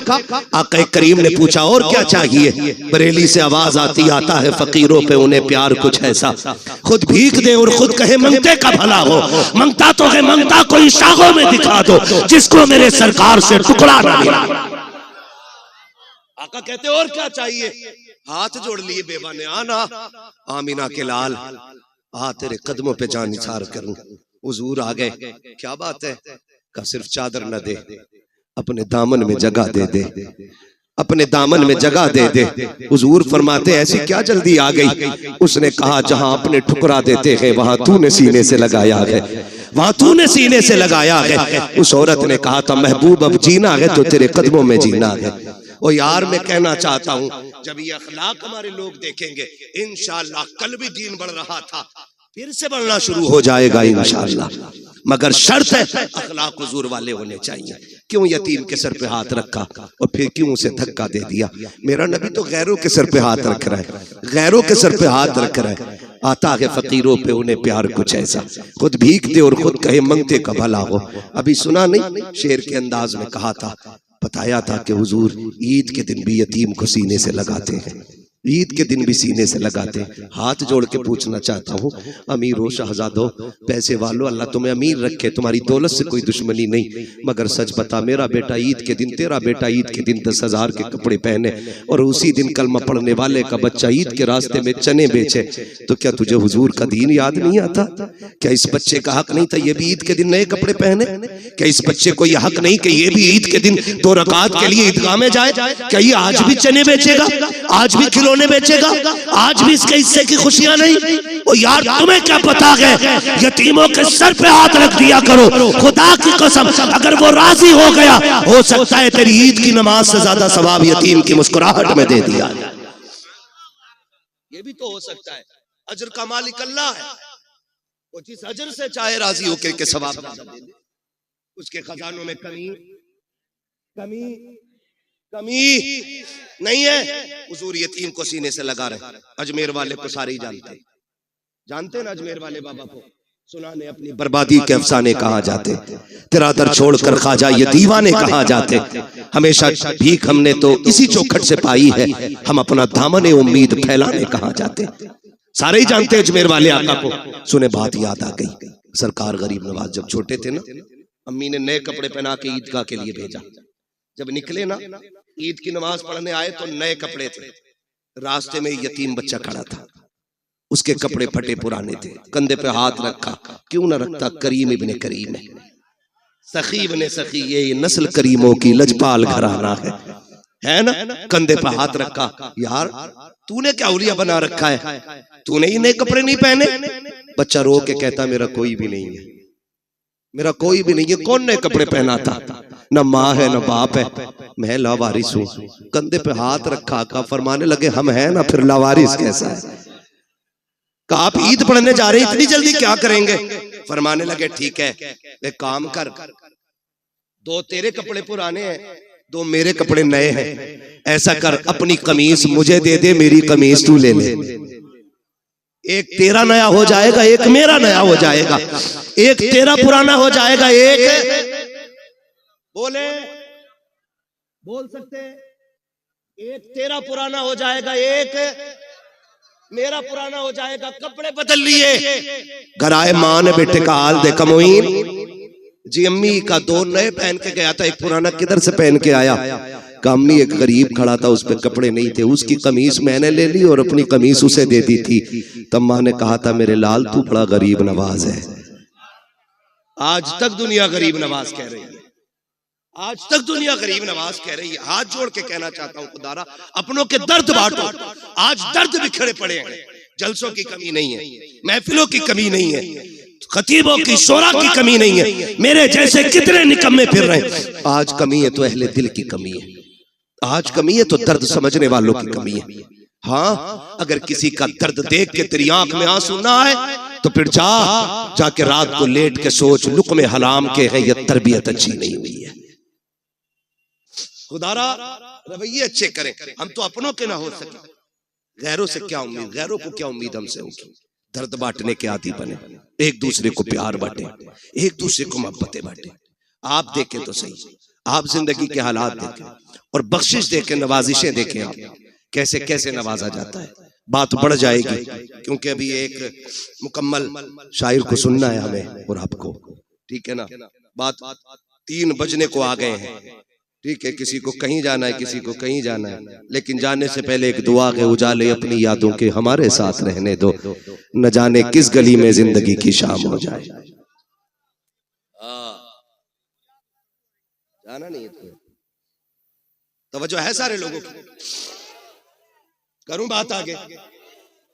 आका करीम ने पूछा और क्या चाहिए? बरेली से आवाज आती आता है फकीरों पे उन्हें प्यार कुछ ऐसा, खुद भीख दे और खुद कहे मंगते का भला हो। मंगता तो है, मंगता कोई शाखों में दिखा दो जिसको मेरे सरकार से टुकड़ा ना मिला। आका कहते और क्या चाहिए? हाथ जोड़ लिए बेवा ने, आना आमीना के लाल, आ तेरे कदमों पे जान निसार करूं। हुजूर आ गए, क्या बात है? का सिर्फ चादर न दे, अपने दामन में जगह दे दे, अपने दामन में जगह दे दे। हुजूर फरमाते ऐसी क्या जल्दी आ गई? उसने कहा जहां अपने ठुकरा देते हैं वहां तूने सीने से लगाया है, वहां तूने सीने से लगाया है। उस औरत ने कहा था महबूब अब जीना है तो तेरे कदमों में जीना है। ओ यार मैं कहना चाहता हूँ जब ये अखलाक हमारे लोग देखेंगे इंशाअल्लाह, कल भी दीन बढ़ रहा था फिर से बढ़ना शुरू हो जाएगा इंशाअल्लाह। मगर शर्त है अखलाक हुजूर वाले होने चाहिए। क्यों यतीम के सर पे हाथ रखा और फिर क्यों उसे धक्का दे दिया? मेरा नबी तो गैरों के सर पे हाथ रख रहा है, गैरों के सर पे हाथ रख रहा है। आता है फकीरों पे उन्हें प्यार कुछ ऐसा, खुद भीख दे और खुद कहे मंगते का भला हो। अभी सुना नहीं, शेर के अंदाज में कहा था, बताया था कि हुजूर ईद के दिन भी यतीम को सीने से लगाते हैं, ईद के दिन भी सीने से लगाते हैं। हाथ जोड़ के पूछना चाहता हूँ, अमीरों शहजादों पैसे वालों, अल्लाह तुम्हें अमीर रखे, तुम्हारी दौलत से कोई दुश्मनी नहीं, मगर सच बता मेरा बेटा ईद के दिन, तेरा बेटा ईद के दिन 10,000 के कपड़े पहने और उसी दिन कलमा पढ़ने वाले का बच्चा ईद के रास्ते में चने बेचे, तो क्या तुझे हुजूर का दीन याद नहीं आता? क्या इस बच्चे का हक नहीं था ये भी ईद के दिन नए कपड़े पहने? क्या इस बच्चे को यह हक नहीं कि ये भी ईद के दिन 2 रकात के लिए ईदगाह में जाए? क्या ये आज भी चने बेचेगा, आज भी खिलौने बेचेगा, आज भी इसके हिस्से की खुशियां नहीं? ओ यार तुम्हें क्या पता है, यतीमों के सर पे हाथ रख दिया करो, खुदा की कसम अगर वो राजी हो गया हो सकता है तेरी ईद की नमाज से ज्यादा सवाब यतीम की मुस्कुराहट में दे दिया। ये भी तो हो सकता है, अजर का मालिक अल्लाह है, वो जिस अजर से चाहे राजी होकर के सवाब ज्यादा दे दे। उसके खजानों में कमी कमी कमी नहीं है। हुजूर यतीम को सीने से लगा रहे। अजमेर वाले को सारे ही जानते ना, अजमेर वाले बाबा को सुनाने अपनी बर्बादी के अफसाने कहा जाते, तेरा दर छोड़कर खाजा ये दीवाने कहा जाते। हमेशा भीख हमने तो इसी चौखट से पाई है, हम अपना दामन उम्मीद फैलाने कहा जाते। सारे ही जानते अजमेर वाले आका को। सुने बात याद आ गई, सरकार गरीब नवाज जब छोटे थे ना, अम्मी ने नए कपड़े पहना के ईदगाह के लिए भेजा। जब निकले ना ईद की नमाज पढ़ने आए तो नए कपड़े थे, रास्ते में यतीम बच्चा खड़ा था, उसके कपड़े फटे पुराने थे, कंधे पे हाथ रखा, क्यों ना रखता, करीम इब्ने करीम है, सखी इब्ने सखी, ये नस्ल करीमों की लजपाल घराना है ना। कंधे पे हाथ रखा, यार तूने क्या उलिया बना रखा है, तूने ही नए कपड़े नहीं पहने? बच्चा रो के कहता मेरा कोई भी नहीं है, मेरा कोई भी नहीं है। कौन नए कपड़े पहना था? न माँ है न बाप है, मैं लावारिस हूँ। कंधे पे हाथ रखा का फरमाने लगे हम हैं ना, फिर लावारिस कैसा है? कहा आप ईद पढ़ने जा रहे हैं, इतनी जल्दी क्या करेंगे? फरमाने लगे ठीक है, एक काम कर, 2 तेरे कपड़े पुराने हैं, 2 मेरे कपड़े नए हैं, ऐसा कर अपनी कमीज मुझे दे दे, मेरी कमीज तू ले ले, एक तेरा नया हो जाएगा, एक मेरा नया हो जाएगा, एक तेरा पुराना हो जाएगा, एक बोल सकते, एक तेरा पुराना हो जाएगा, एक मेरा पुराना हो जाएगा। कपड़े बदल लिए, घर आए, माँ ने बेटे का हाल देखा, मोइन जी अम्मी का 2 नए पहन के गया था, एक पुराना किधर से पहन के आया? अम्मी एक गरीब खड़ा था, उस पे कपड़े नहीं थे, उसकी कमीज मैंने ले ली और अपनी कमीज उसे दे दी थी। तब माँ ने कहा था मेरे लाल तू बड़ा गरीब नवाज है। आज तक दुनिया गरीब नवाज कह रही है, आज तक दुनिया गरीब नवाज कह रही है। हाथ जोड़ के कहना चाहता हूँ खुदारा अपनों के दर्द बांटो। आज दर्द बिखरे पड़े हैं, जलसों की कमी नहीं है, महफिलों की कमी नहीं है, खतीबों की शोरा की कमी नहीं है, मेरे जैसे कितने निकम्मे फिर रहे हैं। आज कमी है तो अहले दिल की कमी है, आज कमी है तो दर्द समझने वालों की कमी है। हाँ अगर किसी का दर्द देख के तेरी आंख में आंसू ना आए तो फिर जाके रात को लेट के सोच लुक़्मे हराम के है, ये तरबियत अच्छी नहीं हुई है। खुदारा रवैये अच्छे करें, हम तो अपनों के ना हो सके, गैरों से क्या उम्मीद, गैरों को क्या उम्मीद हमसे होगी? दर्द बांटने के आदी बने, एक दूसरे को प्यार बांटे, एक दूसरे को मोहब्बतें बांटे। आप देखें तो सही, आप जिंदगी के हालात देखें और बख्शिश देखें, नवाजिशें देखें, आप कैसे कैसे नवाजा जाता है। बात बढ़ जाएगी क्योंकि अभी एक मुकम्मल शायर को सुनना है हमें और आपको, ठीक है ना। बात 3 बजने को आ गए हैं, ठीक है, किसी को कहीं जाना है, किसी को कहीं जाना है, लेकिन जाने से पहले एक दुआ के उजाले अपनी यादों के हमारे साथ रहने दो, न जाने किस गली में जिंदगी की शाम हो जाए। जाना नहीं है तवज्जो है सारे लोगों की। करूं बात आगे,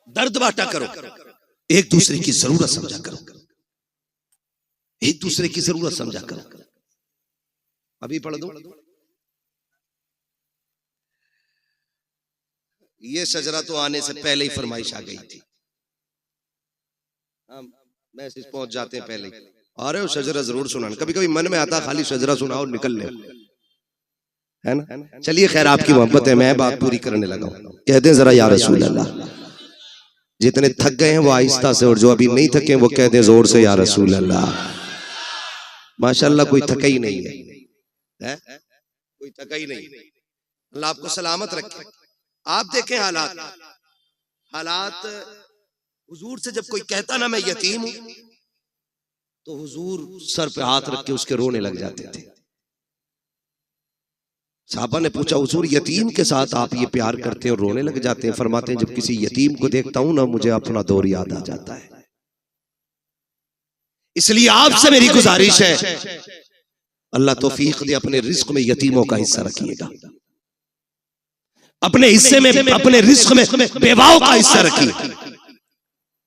दर्द बांटा करो, एक दूसरे की जरूरत समझा करो, एक दूसरे की जरूरत समझा करो। अभी पढ़ दो, ये शजरा तो आने से पहले ही फरमाइश आ गई थी। मैसेज पहुंच जाते हैं पहले ही, अरे वो शजरा जरूर सुनाना। कभी कभी मन में आता खाली शजरा सुनाओ निकल ले, है ना। चलिए खैर, आपकी मोहब्बत है, मैं बात पूरी करने लगा हूं। कहते हैं जरा या रसूल अल्लाह। जितने थक गए हैं वो आहिस्ता से, और जो अभी नहीं थके वो कहते हैं जोर से या रसूल अल्लाह। माशाल्लाह कोई थका ही नहीं है, कोई थका ही नहीं। अल्लाह आपको सलामत रखे। आप देखें हालात हुजूर से जब कोई कहता ना मैं यतीम हूं, तो हुजूर सर पे हाथ रख के उसके रोने लग जाते थे। साहबा ने पूछा हुजूर यतीम के साथ आप ये प्यार करते हैं और रोने लग जाते हैं? फरमाते हैं जब किसी यतीम को देखता हूं ना मुझे अपना दौर याद आ जाता है। इसलिए आपसे मेरी गुजारिश है, अल्लाह तौफीक दे, अपने रिस्क में यतीमों का हिस्सा रखिएगा, अपने हिस्से में, अपने रिस्क में बेवाओं का हिस्सा रखिए,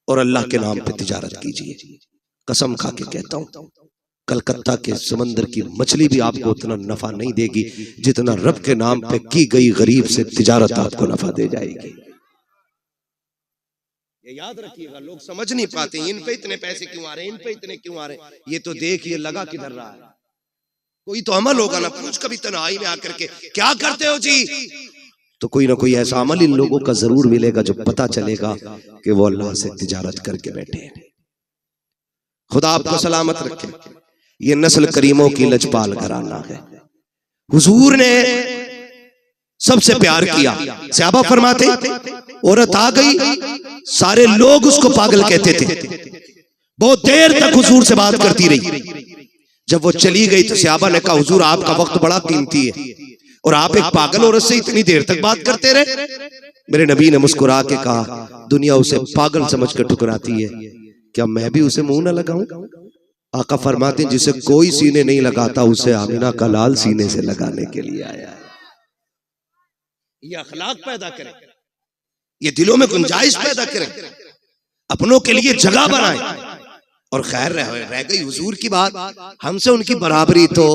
और अल्लाह के नाम पे तिजारत कीजिए। कसम खा के कहता हूं, कलकत्ता के समंदर की मछली भी आपको उतना नफा नहीं देगी जितना रब के नाम पे की गई गरीब से तिजारत आपको नफा दे जाएगी। ये याद रखिएगा। लोग समझ नहीं पाते इन पे इतने पैसे क्यों आ रहे हैं, इन पे इतने क्यों आ रहे हैं। ये तो देखिए लगा किधर रहा है। कोई तो अमल होगा ना, पूछ कभी तन्हाई में आकर के क्या करते हो जी, तो कोई ना कोई ऐसा अमल इन लोगों का जरूर मिलेगा जो पता चलेगा कि वो अल्लाह से तिजारत करके बैठे हैं। खुदा आपको सलामत रखे। ये नस्ल करीमों की लजपाल घराना है। हुजूर ने सबसे प्यार किया। सहाबा फरमाते औरत आ गई, सारे लोग उसको पागल कहते थे। बहुत देर तक हुजूर से बात करती रही। जब वो चली गई तो सहाबा ने कहा हुजूर आपका वक्त बड़ा कीमती है और आप एक पागल औरत से इतनी देर तक बात करते रहे। मेरे नबी ने मुस्कुरा के कहा दुनिया उसे पागल समझ कर ठुकराती है, क्या मैं भी उसे मुंह न लगाऊं? आका फरमाते हैं जिसे कोई सीने नहीं लगाता उसे आमिना का लाल सीने से लगाने के लिए आया है। ये अखलाक पैदा करे, ये दिलों में गुंजाइश पैदा करे, अपनों के लिए जगह बनाए। और खैर रह गई हुजूर की बात, हमसे उनकी बराबरी तो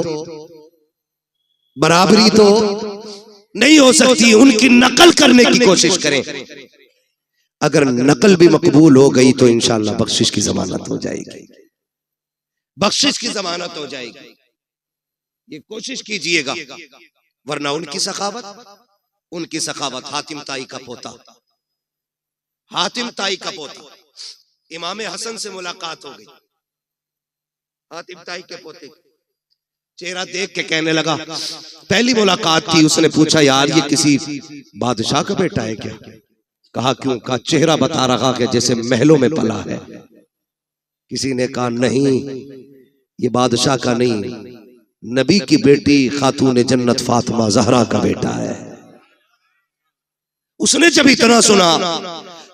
नहीं हो सकती। उनकी नकल करने की कोशिश करें। अगर नकल भी मकबूल हो गई तो इंशाअल्लाह बख्शिश की जमानत हो जाएगी, बख्शिश की जमानत हो जाएगी। ये कोशिश कीजिएगा, वरना उनकी सखावत हातिम ताई का पोता, इमाम हसन से मुलाकात हो गई। हातिम ताई के पोते चेहरा देख के कहने लगा, पहली मुलाकात थी, उसने पूछा यार ये किसी बादशाह का बेटा है क्या? कहा क्यों? कहा चेहरा बता रहा है जैसे महलों में पला है। किसी ने कहा नहीं ये बादशाह का नहीं, नबी की बेटी खातून जन्नत फातिमा जहरा का बेटा है। उसने जब इतना सुना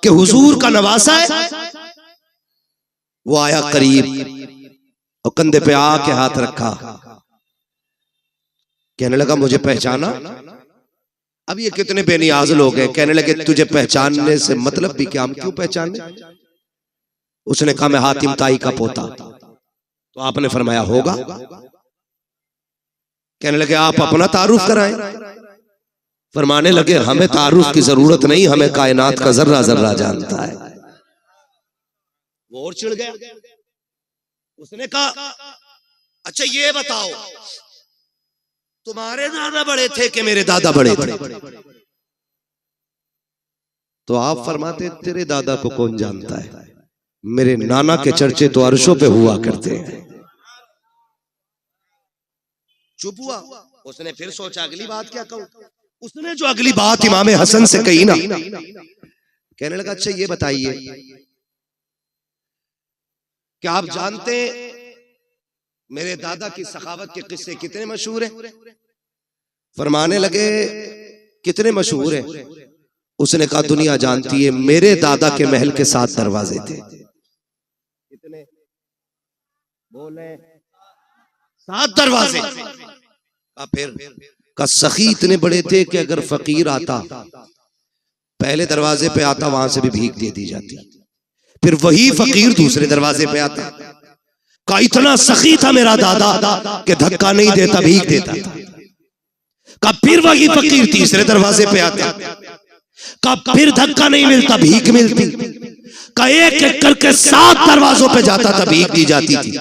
कि हुजूर का नवासा है, वो आया करीब और कंधे पे आके हाथ रखा, कहने लगा मुझे पहचाना? अब ये कितने बेनियाज लोग हैं। कहने लगे तुझे पहचानने से मतलब भी क्या, हम क्यों पहचाने? उसने कहा मैं हातिम ताई का पोता। तो आपने फरमाया होगा। कहने लगे आप अपना तारुफ कराएं। फरमाने लगे हमें तारुफ की जरूरत नहीं, हमें कायनात का जर्रा जर्रा जानता है। वो और चिढ़ गया। उसने कहा अच्छा ये बताओ तुम्हारे दादा बड़े थे कि मेरे दादा बड़े थे? तो आप फरमाते तेरे दादा को कौन जानता है, मेरे नाना के चर्चे तो अर्शों पे हुआ करते हैं। चुप हुआ। उसने फिर सोचा अगली बात क्या कहूं। उसने जो अगली बात इमाम हसन से कही ना, कहने लगा अच्छा ये बताइए क्या आप जानते मेरे दादा की सखावत के किस्से कितने मशहूर हैं? फरमाने लगे कितने मशहूर हैं? उसने कहा दुनिया जानती है, मेरे दादा के महल के 7 दरवाजे थे। कितने बोले? 7 दरवाजे। फिर का सखी इतने बड़े थे कि अगर फकीर आता पहले दरवाजे पे आता, वहां से भी भीख दे दी जाती। फिर वही फकीर दूसरे दरवाजे पे आता। का इतना सखी था मेरा दादा कि धक्का नहीं देता, भीख देता था। का फिर वही फकीर तीसरे दरवाजे पे आता। का फिर धक्का नहीं मिलता, भीख मिलती। का एक एक करके 7 दरवाजों पे जाता था, भीख दी जाती थी।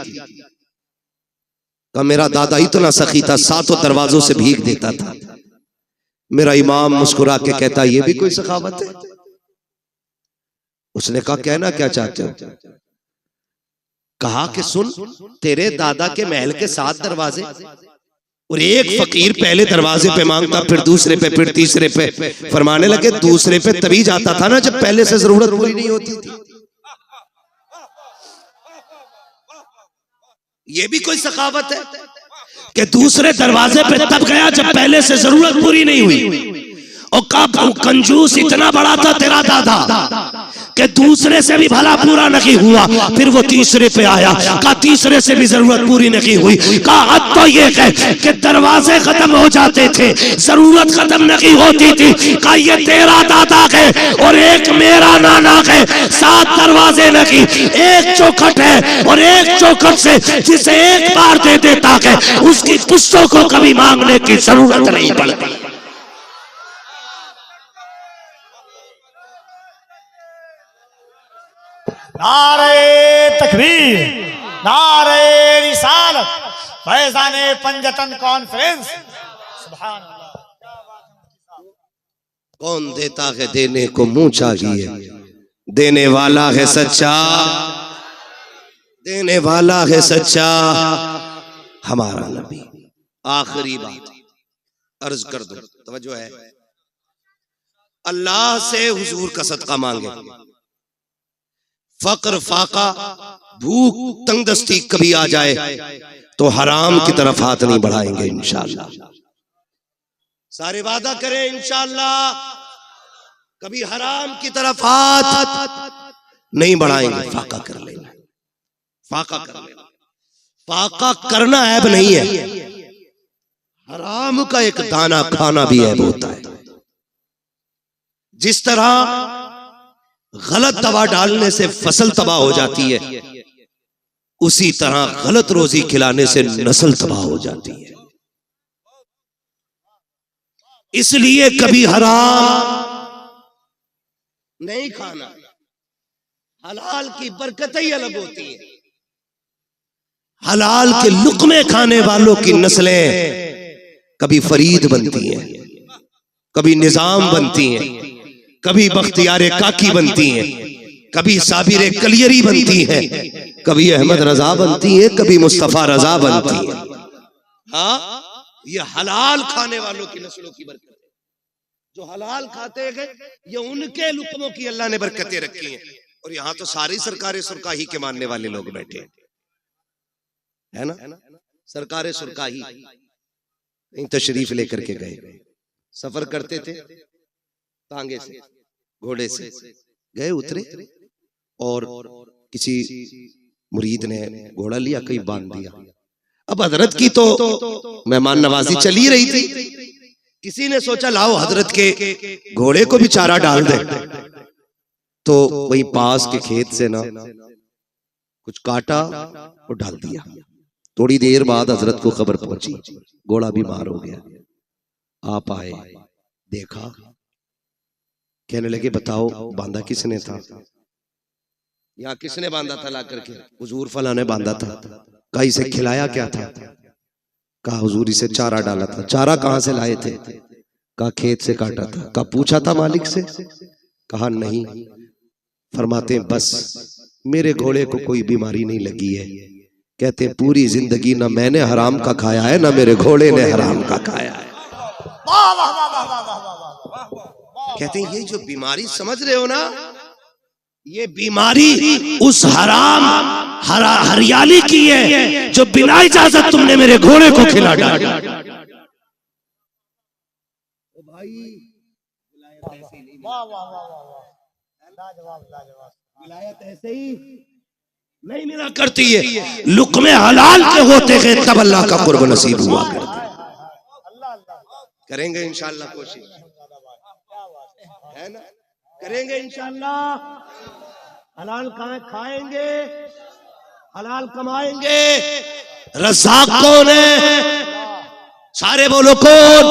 का मेरा दादा इतना सखी था, 7 दरवाजों से भीख देता था। मेरा इमाम मुस्कुरा के कहता, ये भी कोई सखावत है? उसने कहा, कहना क्या चाहते हो? कहा कि सुन, तेरे दादा के महल के 7 दरवाजे, और एक फकीर पहले दरवाजे पे मांगता, फिर दूसरे पे, फिर तीसरे पे। फरमाने लगे, दूसरे पे तभी जाता था ना जब पहले से जरूरत पूरी नहीं होती थी। ये भी कोई सखावत है कि दूसरे दरवाजे पे तब गया जब पहले से जरूरत पूरी नहीं हुई? और का कंजूस इतना बड़ा था तेरा दादा कि दूसरे से भी भला पूरा नहीं हुआ, फिर वो तीसरे पे आया। का तीसरे से भी जरूरत पूरी नहीं हुई। का हद तो ये है कि दरवाजे खत्म हो जाते थे, जरूरत खत्म नहीं होती थी। का ये तेरा दादा है और एक मेरा नाना है, 7 दरवाजे नहीं, एक चौखट है, और एक चौखट से जिसे एक बार दे देता है उसकी पुश्तों को कभी मांगने की जरूरत नहीं पड़ती। नारे तकबीर, नारे रिसालत, फैज़ाने पंजतन कॉन्फ्रेंस। सुभान अल्लाह। कौन देता है देने को मुंह चाहिए, देने वाला है सच्चा, देने वाला है सच्चा हमारा नबी। आखिरी बात अर्ज कर दो, तवज्जो है। अल्लाह से हुजूर का सदका मांगे। फक्र, फाका, भूख, तंगदस्ती कभी आ जाए तो हराम की तरफ हाथ नहीं बढ़ाएंगे इंशाअल्लाह। सारे वादा करें इंशाअल्लाह, कभी हराम की तरफ हाथ नहीं बढ़ाएंगे। फाका कर लेना, फाका कर लेना। फाका करना ऐब नहीं है, हराम का एक दाना खाना भी ऐब होता है। जिस तरह गलत दवा डालने से फसल तबाह हो जाती है, उसी तरह गलत रोजी खिलाने से नस्ल तबाह हो जाती है। इसलिए कभी हराम नहीं खाना। हलाल की बरकतें ही अलग होती है। हलाल के लुक्मे खाने वालों की नस्लें कभी फरीद बनती हैं, कभी निजाम बनती हैं, कभी बख्तियारे काकी बनती हैं, कभी साबिरे कलियरी बनती हैं, कभी अहमद रजा बनती है, कभी मुस्तफा रजा बनती है। हाँ, ये हलाल खाने वालों की नस्लों की बरकत है। जो हलाल खाते हैं ये उनके लुक्मों की अल्लाह ने बरकतें रखी हैं। और यहाँ तो सारी सरकारें सुरकाही के मानने वाले लोग बैठे है ना। सरकारें सुरकाही कहीं तशरीफ लेकर के गए, सफर करते थे, तांगे से, घोड़े से गए, उतरे और किसी मुरीद ने घोड़ा लिया, कहीं बांध दिया। अब हजरत की तो मेहमान नवाजी चली रही थी। किसी ने सोचा लाओ हजरत के घोड़े को भी चारा डाल दे, तो वही पास के खेत से ना कुछ काटा और डाल दिया। थोड़ी देर बाद हजरत को खबर पहुंची, घोड़ा बीमार हो गया। आप आए, देखा, कहने लगे बताओ बांधा किसने था? यहाँ किसने बांधा था ला करके? हुजूर फला ने बांधा था। कहा इसे खिलाया क्या था? कहा हुजूर इसे चारा डाला था। चारा कहाँ से लाए थे? कहा खेत से काटा था। कहा पूछा था मालिक से? कहा नहीं। फरमाते बस मेरे घोड़े को कोई बीमारी नहीं लगी है। कहते पूरी जिंदगी ना मैंने हराम का खाया है ना मेरे घोड़े ने हराम का खाया है। कहते हैं ये जो बीमारी समझ रहे हो ना, ये बीमारी उस हराम हरियाली की है जो बिना इजाजत तुमने मेरे घोड़े को खिला डाला। विलायत ऐसे ही नहीं मिला करती है, लुक्मे हलाल के होते हैं तब अल्लाह का कुर्ब नसीब हुआ करता है। करेंगे इंशाअल्लाह कोशिश, है ना? करेंगे इंशाअल्लाह। हलाल खाएंगे, हलाल कमाएंगे। रज़ाक कौन है? सारे बोलो कौन?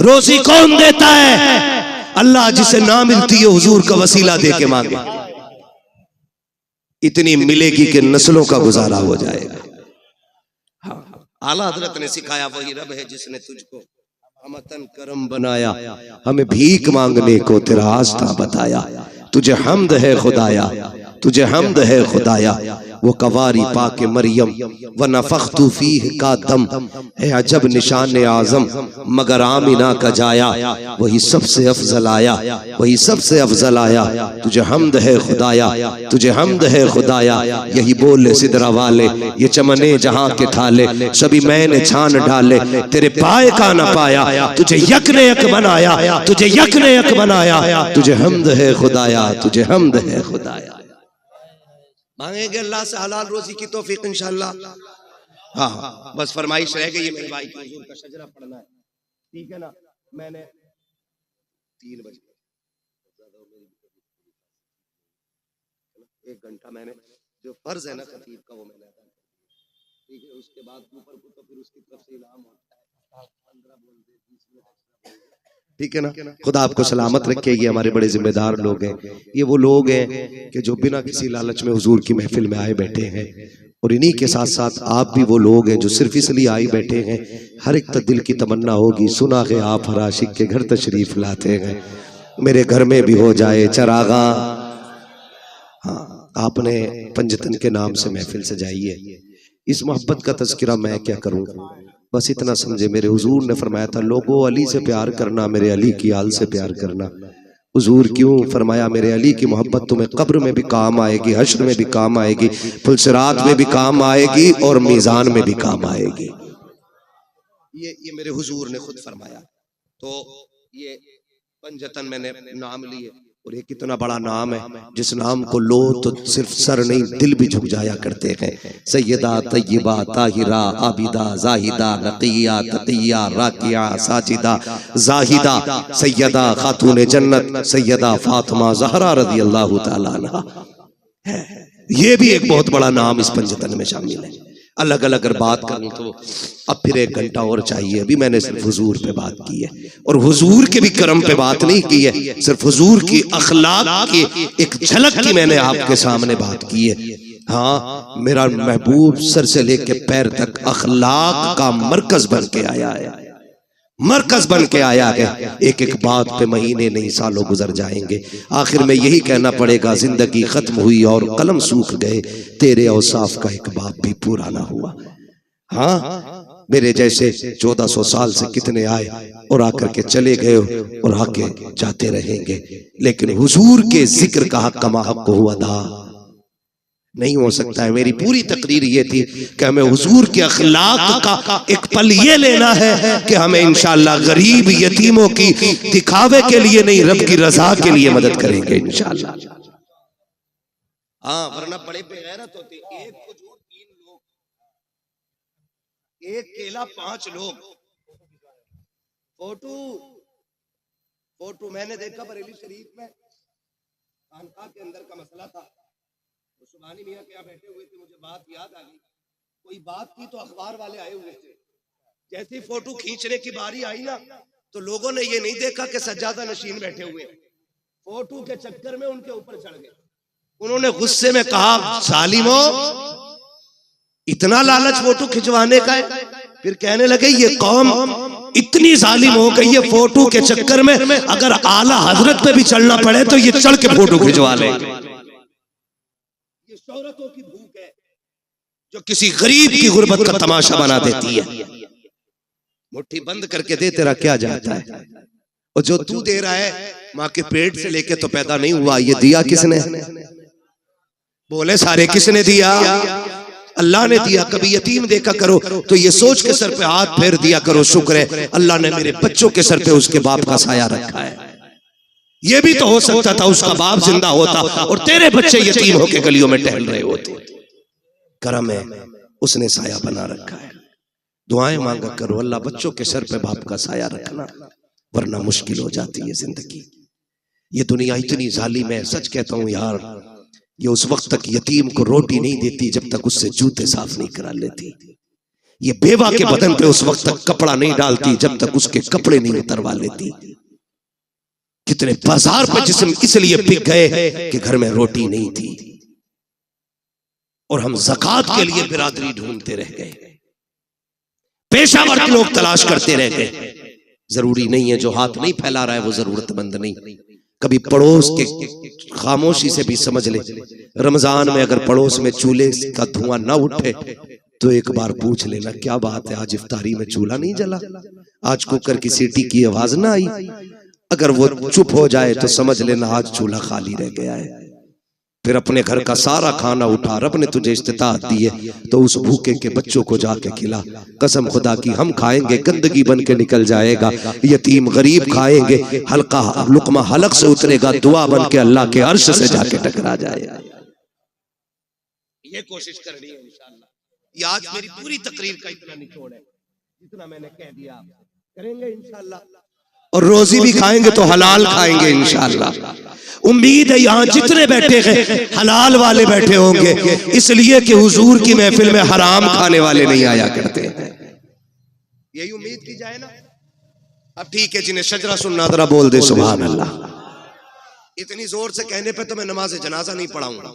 रोजी कौन देता है? अल्लाह जिसे ना मिलती है हुजूर का वसीला दे के मांगे, इतनी मिलेगी कि नस्लों का गुजारा हो जाएगा। हाँ, आला हजरत ने सिखाया वही रब है जिसने तुझको हमतन करम बनाया, हमें भीख मांगने को तेरा आस्था बताया। तुझे हमद है खुदाया, तुझे हमद है खुदाया, वो कवारी पाके मरियम व नफख्तु फीह का दम है अजब निशान आजम मगर आमिना का जाया, वही सबसे अफजल आया, वही सबसे अफजल आया। तुझे हमद है खुदाया, तुझे हमद है खुदाया, यही बोले सिदरा वाले ये चमने जहां के ठाले, सभी मैंने छान डाले तेरे पाए का न पाया, तुझे यक ने यक बनाया, तुझे यक ने यक बनाया। तुझे हमद है खुदाया, तुझे हमद है खुदाया। मांगेंगे अल्लाह से हलाल रोजी की तौफीक इंशाअल्लाह। हाँ, बस फरमाइश रह गई है मेरे भाई की, हुजूर का शजरा पढ़ना है, ठीक है ना। मैंने 3 बजे 1 घंटा मैंने जो फर्ज है ना खतीब का वो मैंने अदा कर दिया, ठीक है। उसके बाद ऊपर को तो फिर उसकी तरफ से इनाम होता है, 15 बोल दे 20 मिनट एक्स्ट्रा बोल दे, ठीक है ना। खुदा आपको सलामत रखे। ये हमारे बड़े जिम्मेदार लोग हैं, ये वो लोग हैं कि जो बिना किसी लालच में हुजूर की महफिल में आए बैठे हैं, और इन्हीं के साथ साथ आप भी वो लोग हैं जो सिर्फ इसलिए आए बैठे हैं। हर एक दिल की तमन्ना होगी, सुना है आप हर आशिक के घर तशरीफ लाते हैं, मेरे घर में भी हो जाए चरागा। हाँ, आपने पंजतन के नाम से महफिल सजाई है, इस मोहब्बत का तज़किरा मैं क्या करूं, बस इतना समझे। मेरे हुजूर ने फरमाया था लोगों अली से प्यार करना, मेरे अली की आल से प्यार करना। हुजूर क्यों फरमाया मेरे अली की मोहब्बत तुम्हें कब्र में भी काम आएगी, हश्र में भी काम आएगी, फुलसिरात में भी काम आएगी और मीज़ान में भी काम आएगी। ये मेरे हुजूर ने खुद फरमाया। तो ये पंजतन मैंने नाम लिए, और ये कितना बड़ा नाम है, जिस नाम को लो तो सिर्फ सर नहीं दिल भी झुक जाया करते हैं। सैयदा तय्यबा ताहिरा आबिदा जाहिदा नकिया तकिया राकिया साजिदा जाहिदा सैयदा खातून जन्नत सैयदा फातिमा ज़हरा रज़ी अल्लाह ताला अन्हा। ये भी एक बहुत बड़ा नाम इस पंजतन में शामिल है। अलग अलग अगर बात करूं तो अब फिर 1 घंटा और चाहिए। अभी मैंने सिर्फ हुजूर पे बात की है, और हुजूर के भी करम पे बात नहीं की है, सिर्फ हुजूर की अखलाक की एक झलक की मैंने आपके सामने बात की है। हाँ, मेरा महबूब सर से लेके पैर तक अखलाक का मरकज बन के आया है, मरकज बन के आया है। एक एक बात पे महीने नहीं सालों गुजर जाएंगे, आखिर में यही कहना पड़ेगा जिंदगी खत्म हुई और कलम सूख गए, तेरे औसाफ का एक बाप भी पूरा ना हुआ। हाँ, मेरे जैसे 1400 साल से कितने आए और आकर के चले गए और आके जाते रहेंगे, लेकिन हुजूर के जिक्र का हक कमा हक हुआ अदा नहीं हो सकता है। मेरी पूरी तकरीर ये थी कि हमें हुजूर के अखलाक का एक पल ये लेना है कि हमें इंशाअल्लाह गरीब यतीमों की दिखावे के लिए नहीं, रब की रजा के लिए मदद करेंगे इंशाअल्लाह। हाँ, वरना बड़े बेगैरत होते, एक खजूर 3 लोग, एक केला 5 लोग। फोटो मैंने देखा बरेली शरीफ में, खानकाह के अंदर का मसला था, सुभानी मियां क्या बैठे हुए थे, मुझे बात याद आ गई। कोई बात की तो अखबार वाले आए हुए थे, जैसे ही फोटो खींचने की बारी आई ना तो लोगों ने ये नहीं देखा कि सज्जादा नशीन बैठे हुए, फोटो के चक्कर में उनके ऊपर चढ़ गए। उन्होंने गुस्से में कहा सालिमो इतना लालच फोटो खिंचवाने का है। फिर कहने लगे ये कौम इतनी जालिम हो गई है, फोटो के चक्कर में अगर आला हजरत पे भी चलना पड़े तो ये चढ़ के फोटो खिंचवा ले। शोहरतों की भूख है जो किसी गरीब की गुर्बत का तमाशा बना देती है। मुट्ठी बंद करके दे, तेरा क्या जाता है, और जो तू दे रहा है माँ के पेट से लेके तो पैदा नहीं हुआ, ये दिया किसने? बोले सारे किसने दिया? अल्लाह ने दिया। कभी यतीम देखा करो तो ये सोच के सर पे हाथ फेर दिया करो, शुक्र है अल्लाह ने मेरे बच्चों के सर पे उसके बाप का साया रखा है। ये भी तो हो सकता था उसका बाप जिंदा होता और तेरे बच्चे यतीम होके गलियों में टहल रहे होते। करम है, उसने साया बना रखा है। दुआएं मांगा करो, अल्लाह बच्चों के सर पे बाप का साया रखना, वरना मुश्किल हो जाती है जिंदगी। ये दुनिया इतनी जालिम है, सच कहता हूँ यार, ये उस वक्त तक यतीम को रोटी नहीं देती जब तक उससे जूते साफ नहीं करा लेती। ये बेवा के बदन पे उस वक्त तक कपड़ा नहीं डालती जब तक उसके कपड़े नहीं उतरवा लेती। कितने बाजार पर जिस्म इसलिए बिक गए कि घर में रोटी नहीं थी, और हम ज़कात के लिए बिरादरी ढूंढते रह गए, पेशावर लोग तलाश करते रह गए। जरूरी नहीं है जो हाथ नहीं फैला रहा है वो जरूरतमंद नहीं। कभी पड़ोस के खामोशी से भी समझ ले, रमजान में अगर पड़ोस में चूल्हे का धुआं ना उठे तो एक बार पूछ लेना क्या बात है, आज इफ्तारी में चूल्हा नहीं जला, आज कुकर की सीटी की आवाज ना आई। अगर वो चुप हो जाए तो समझ लेना आज चूल्हा खाली रह गया है। फिर अपने घर का सारा खाना उठा, रब ने तुझे इस्तिताअत दी है तो उस भूखे के बच्चों को जाके खिला। कसम खुदा की हम खाएंगे गंदगी बन के निकल जाएगा, यतीम गरीब खाएंगे हल्का लुकमा हलक से उतरेगा, दुआ बन के अल्लाह के अर्श से जाके टकरा जाएगा। ये कोशिश करनी है इंशाअल्लाह। ये आज मेरी पूरी तकरीर का इतना निचोड़ है, जितना मैंने कह दिया करेंगे इंशाअल्लाह, और रोजी भी खाएंगे तो हलाल खाएंगे इंशाअल्लाह। उम्मीद है यहाँ जितने बैठे हैं हलाल वाले बैठे होंगे, इसलिए कि हुजूर की महफिल में हराम खाने वाले नहीं आया करते हैं। यही उम्मीद की जाए ना। अब ठीक है, जिन्हें शजरा सुनना जरा बोल दे सुभान अल्लाह। इतनी जोर से कहने पे तो मैं नमाज जनाजा नहीं पढ़ाऊंगा।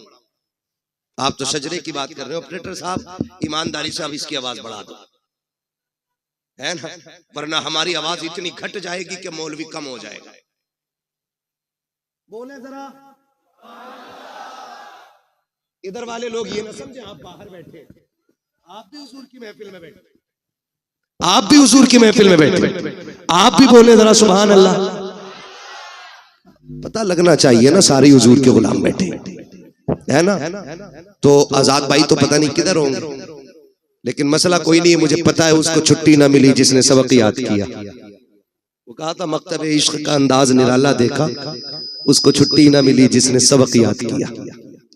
आप तो शजरे की बात कर रहे हो ऑपरेटर साहब, ईमानदारी से अब इसकी आवाज बढ़ा दो, है ना, वरना हमारी आवाज इतनी घट जाएगी कि मौलवी कम हो जाएगा। बोले जरा। इधर वाले लोग ये ना समझे आप बाहर बैठे, आप भी हुजूर की महफिल में बैठे, आप भी हुजूर की महफिल में बैठे, आप भी बोले जरा सुभान अल्लाह। पता लगना चाहिए ना सारे हुजूर के गुलाम बैठे, है ना। तो आजाद भाई तो पता नहीं किधर होंगे, लेकिन मसला कोई नहीं है, मुझे पता है उसको छुट्टी ना मिली जिसने सबक याद किया। वो कहा था मकतब इश्क का अंदाज निराला देखा, उसको छुट्टी ना मिली जिसने सबक याद किया।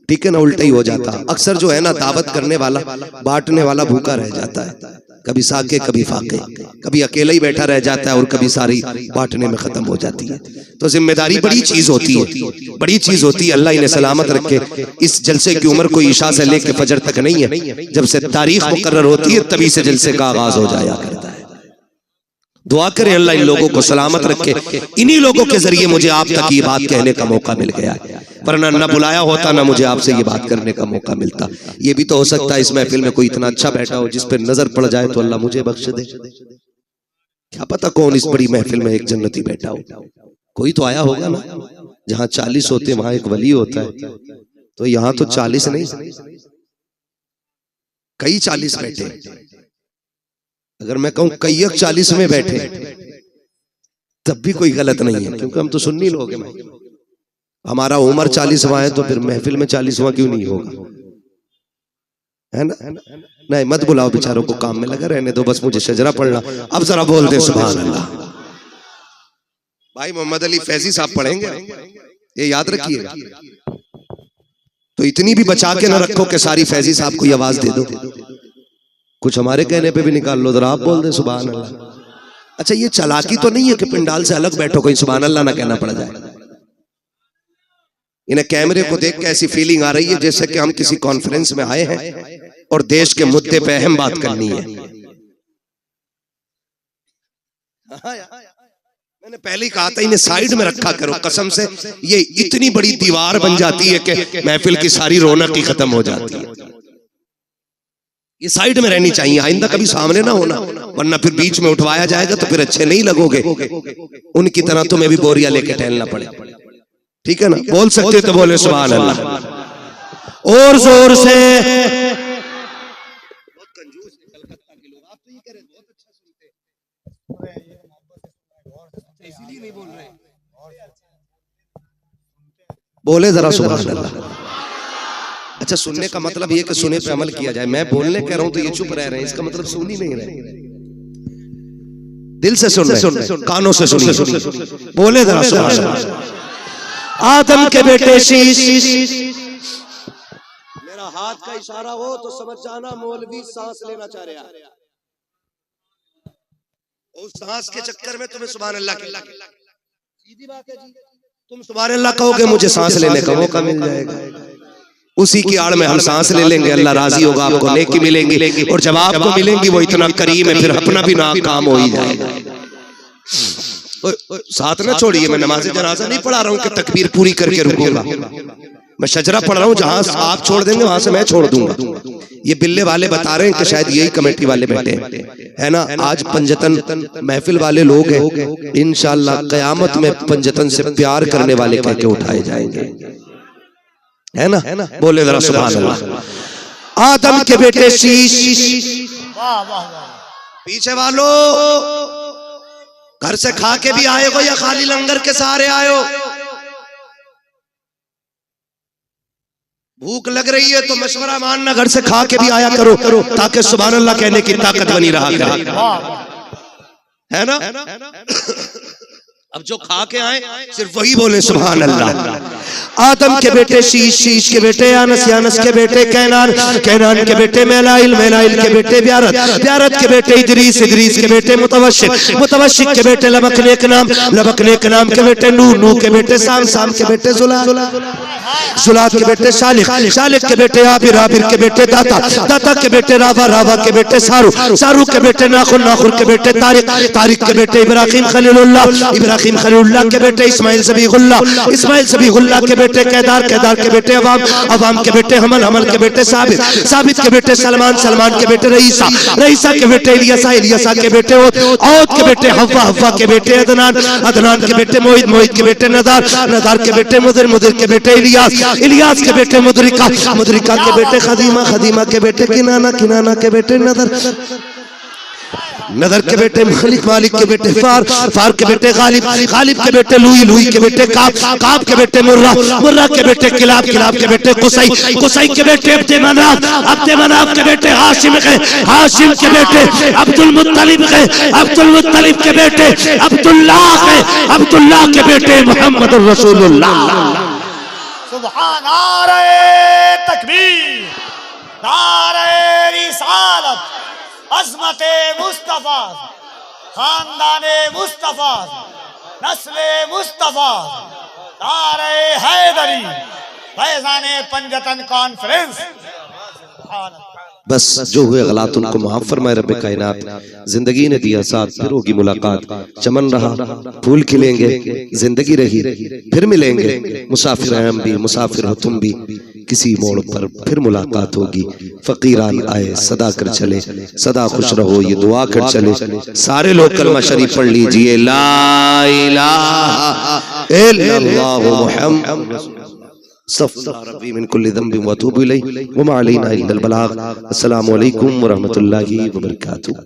ठीक है ना, उल्टा ही हो जाता। अक्सर जो है ना दावत करने वाला बांटने वाला भूखा रह जाता है, कभी साके कभी फाके, कभी अकेला ही बैठा रह जाता है और कभी सारी बांटने में खत्म हो जाती है। तो जिम्मेदारी बड़ी चीज होती है, बड़ी चीज होती है। अल्लाह इन्हें सलामत रखे। इस जलसे की उम्र कोई इशा से लेके फजर तक नहीं है, जब से तारीख मुकर्रर होती है तभी से जलसे का आगाज हो जाया करता है। दुआ करें अल्लाह इन लोगों को सलामत रखे। इन्हीं लोगों के जरिए मुझे आप तक ये बात कहने का मौका मिल गया है, वरना न बुलाया होता ना मुझे आपसे ये बात करने का मौका मिलता। ये भी तो हो सकता है इस महफिल में कोई इतना अच्छा बैठा हो जिस पर नजर पड़ जाए तो अल्लाह मुझे बख्श दे। क्या पता कौन इस बड़ी महफिल में एक जन्नती बैठा हो। कोई तो आया होगा ना, जहां 40 होते वहां एक वली होता है, तो यहाँ तो 40 नहीं कई 40 बैठे। अगर मैं कहूं कई 40 में बैठे तब भी कोई गलत नहीं है, क्योंकि हम तो सुन्नी लोग हैं। हमारा उम्र 40वां है तो फिर महफिल में 40वां क्यों नहीं होगा, है ना। नहीं मत बुलाओ बेचारों को, काम में लगा रहने दो, बस मुझे शजरा पढ़ना। अब जरा बोल दे सुभान अल्लाह। भाई मोहम्मद अली फैजी साहब पढ़ेंगे, ये याद रखिएगा। तो इतनी भी बचा के न रखो कि सारी फैजी साहब को आवाज दे दो, कुछ हमारे कहने पे भी निकाल लो। जरा आप बोल दे सुभान अल्लाह। अच्छा ये चालाकी तो नहीं है कि पिंडाल से अलग बैठो कोई सुभान अल्लाह ना कहना पड़ जाए। इन्हें कैमरे को देख के ऐसी फीलिंग आ रही है जैसे कि हम किसी कॉन्फ्रेंस में आए हैं और देश के मुद्दे पे अहम बात करनी है। मैंने पहले ही कहा था इन्हें साइड में रखा करो, कसम से ये इतनी बड़ी दीवार बन जाती है कि महफिल की सारी रौनक ही खत्म हो जाती है। ये साइड में रहनी चाहिए, आइंदा कभी सामने ना होना, वरना फिर बीच में उठवाया जाएगा तो फिर अच्छे नहीं लगोगे। उनकी तरह तुम्हें भी बोरिया लेके टहलना पड़े, ठीक है ना। बोल सकते तो बोले सुभान अल्लाह और जोर से। बहुत कंजूस कलकत्ता के लोग, आप तो ये कह रहे बहुत अच्छा सुनते हैं, इसीलिए नहीं बोल रहे। बोले जरा सुभान अल्लाह। अच्छा सुनने का मतलब ये कि सुने पे अमल किया जाए। मैं बोलने कह रहा हूं तो ये चुप रह रहे हैं, इसका मतलब सुन ही नहीं रहे। दिल से सुन रहे, कानों से सुनिए। बोले जरा सुभान अल्लाह। आदम के बेटे शीश, मेरा हाथ का इशारा हो तो समझ जाना मौलवी सांस लेना चाह रहा है। उस सांस के चक्कर में तुम्हें सुभान अल्लाह की सीधी बात है जी। तुम सुभान अल्लाह कहोगे मुझे सांस लेने का मौका मिल जाएगा, उसी की आड़ में हम सांस ले लेंगे, अल्लाह राजी होगा, आपको नेकी मिलेंगी, और जब आपको मिलेंगी वो इतना करीम है फिर अपना भी नाम काम हो ही जाएगा। साथ ना छोड़िए, मैं नमाज जनाजा नहीं पढ़ा रहा हूँ कि तकबीर पूरी करके रुकूंगा। मैं शजरा पढ़ रहा हूँ, जहां आप छोड़ देंगे वहां से मैं छोड़ दूंगा। ये बिल्ले वाले बता रहे हैं कि शायद यही कमेटी वाले बैठे है ना। आज पंजतन महफिल वाले लोग हैं, इंशाअल्लाह क़यामत में पंजतन से प्यार करने वाले कह के उठाए जाएंगे, है ना। बोले जरा सुभान अल्लाह। आदम के बेटे शीश, वाह वाह वाह। पीछे वालों घर से खा के भी आए हो या खाली लंगर के सहारे आए हो? भूख लग रही है तो मशवरा मानना, घर से खा के भी आया करो ताकि सुभान अल्लाह कहने की ताकत बनी रहा करे, है ना। अब जो खा के आए सिर्फ वही बोले सुभान अल्लाह। आदम के बेटे शीश के बेटे यानस के बेटे कैनान के बेटे मेलाइल के बेटे ब्यारत के बेटे इदरीस के बेटे मुतवशिक के बेटे लबकनेक नाम के बेटे नू के बेटे साम के बेटे जुलात के बेटे शालिक के बेटे आबिर के बेटे दाता के बेटे रावा के बेटे सारू के बेटे नाखुर के बेटे तारिक के बेटे इब्राहिम खलीलुल्लाह के बेटे इस्माइल ज़बीहुल्लाह के बेटे केदार के बेटे अवाम के बेटे हमल के बेटे साबित के बेटे सलमान के बेटे रईसा के बेटे इलियासा के बेटे औद के बेटे हव्वा के बेटे अदनान के बेटे मोहित के बेटे नदार के बेटे मुदिर के बेटे इलियास के बेटे मुदरिका के बेटे खदीमा के बेटे किनाना के बेटे नदर के बेटे मालिक के बेटे फार के बेटे गालिब के बेटे लुई के बेटे काब के बेटे मुर्रा के बेटे किलाब के बेटे कुसई के बेटे अब्दे मनाफ के बेटे हाशिम के बेटे अब्दुल मुत्तलिब के बेटे अब्दुल्लाह के बेटे मोहम्मद रसूलुल्लाह। सुभान नारे तकबीर, नारे रिसालत, अज़मते मुस्तफा, खानदाने मुस्तफा, नस्ले मुस्तफा, नारे हैदरी, फैज़ाने पंजतन कॉन्फ्रेंस। बस जो हुए गलत उनको माफ फरमाए रब्बे कायनात। जिंदगी ने दिया साथ, फिर होगी मुलाकात, चमन रहा फूल खिलेंगे, जिंदगी रही फिर मिलेंगे। मुसाफिर हैं हम भी, मुसाफिर हो तुम भी, किसी मोड़ पर फिर मुलाकात होगी। फकीरान आए सदा कर चले, सदा खुश रहो ये दुआ कर चले। सारे लोग कलमा शरीफ पढ़ लीजिए, ला इलाहा इल्लल्लाह मुहम्मद रब्बी मिन कुल्ली ज़ंबिन व अतूबु इलैहि व मा अलैना इल्लल बलाग। अस्सलामु अलैकुम व रहमतुल्लाहि व बरकातुहू।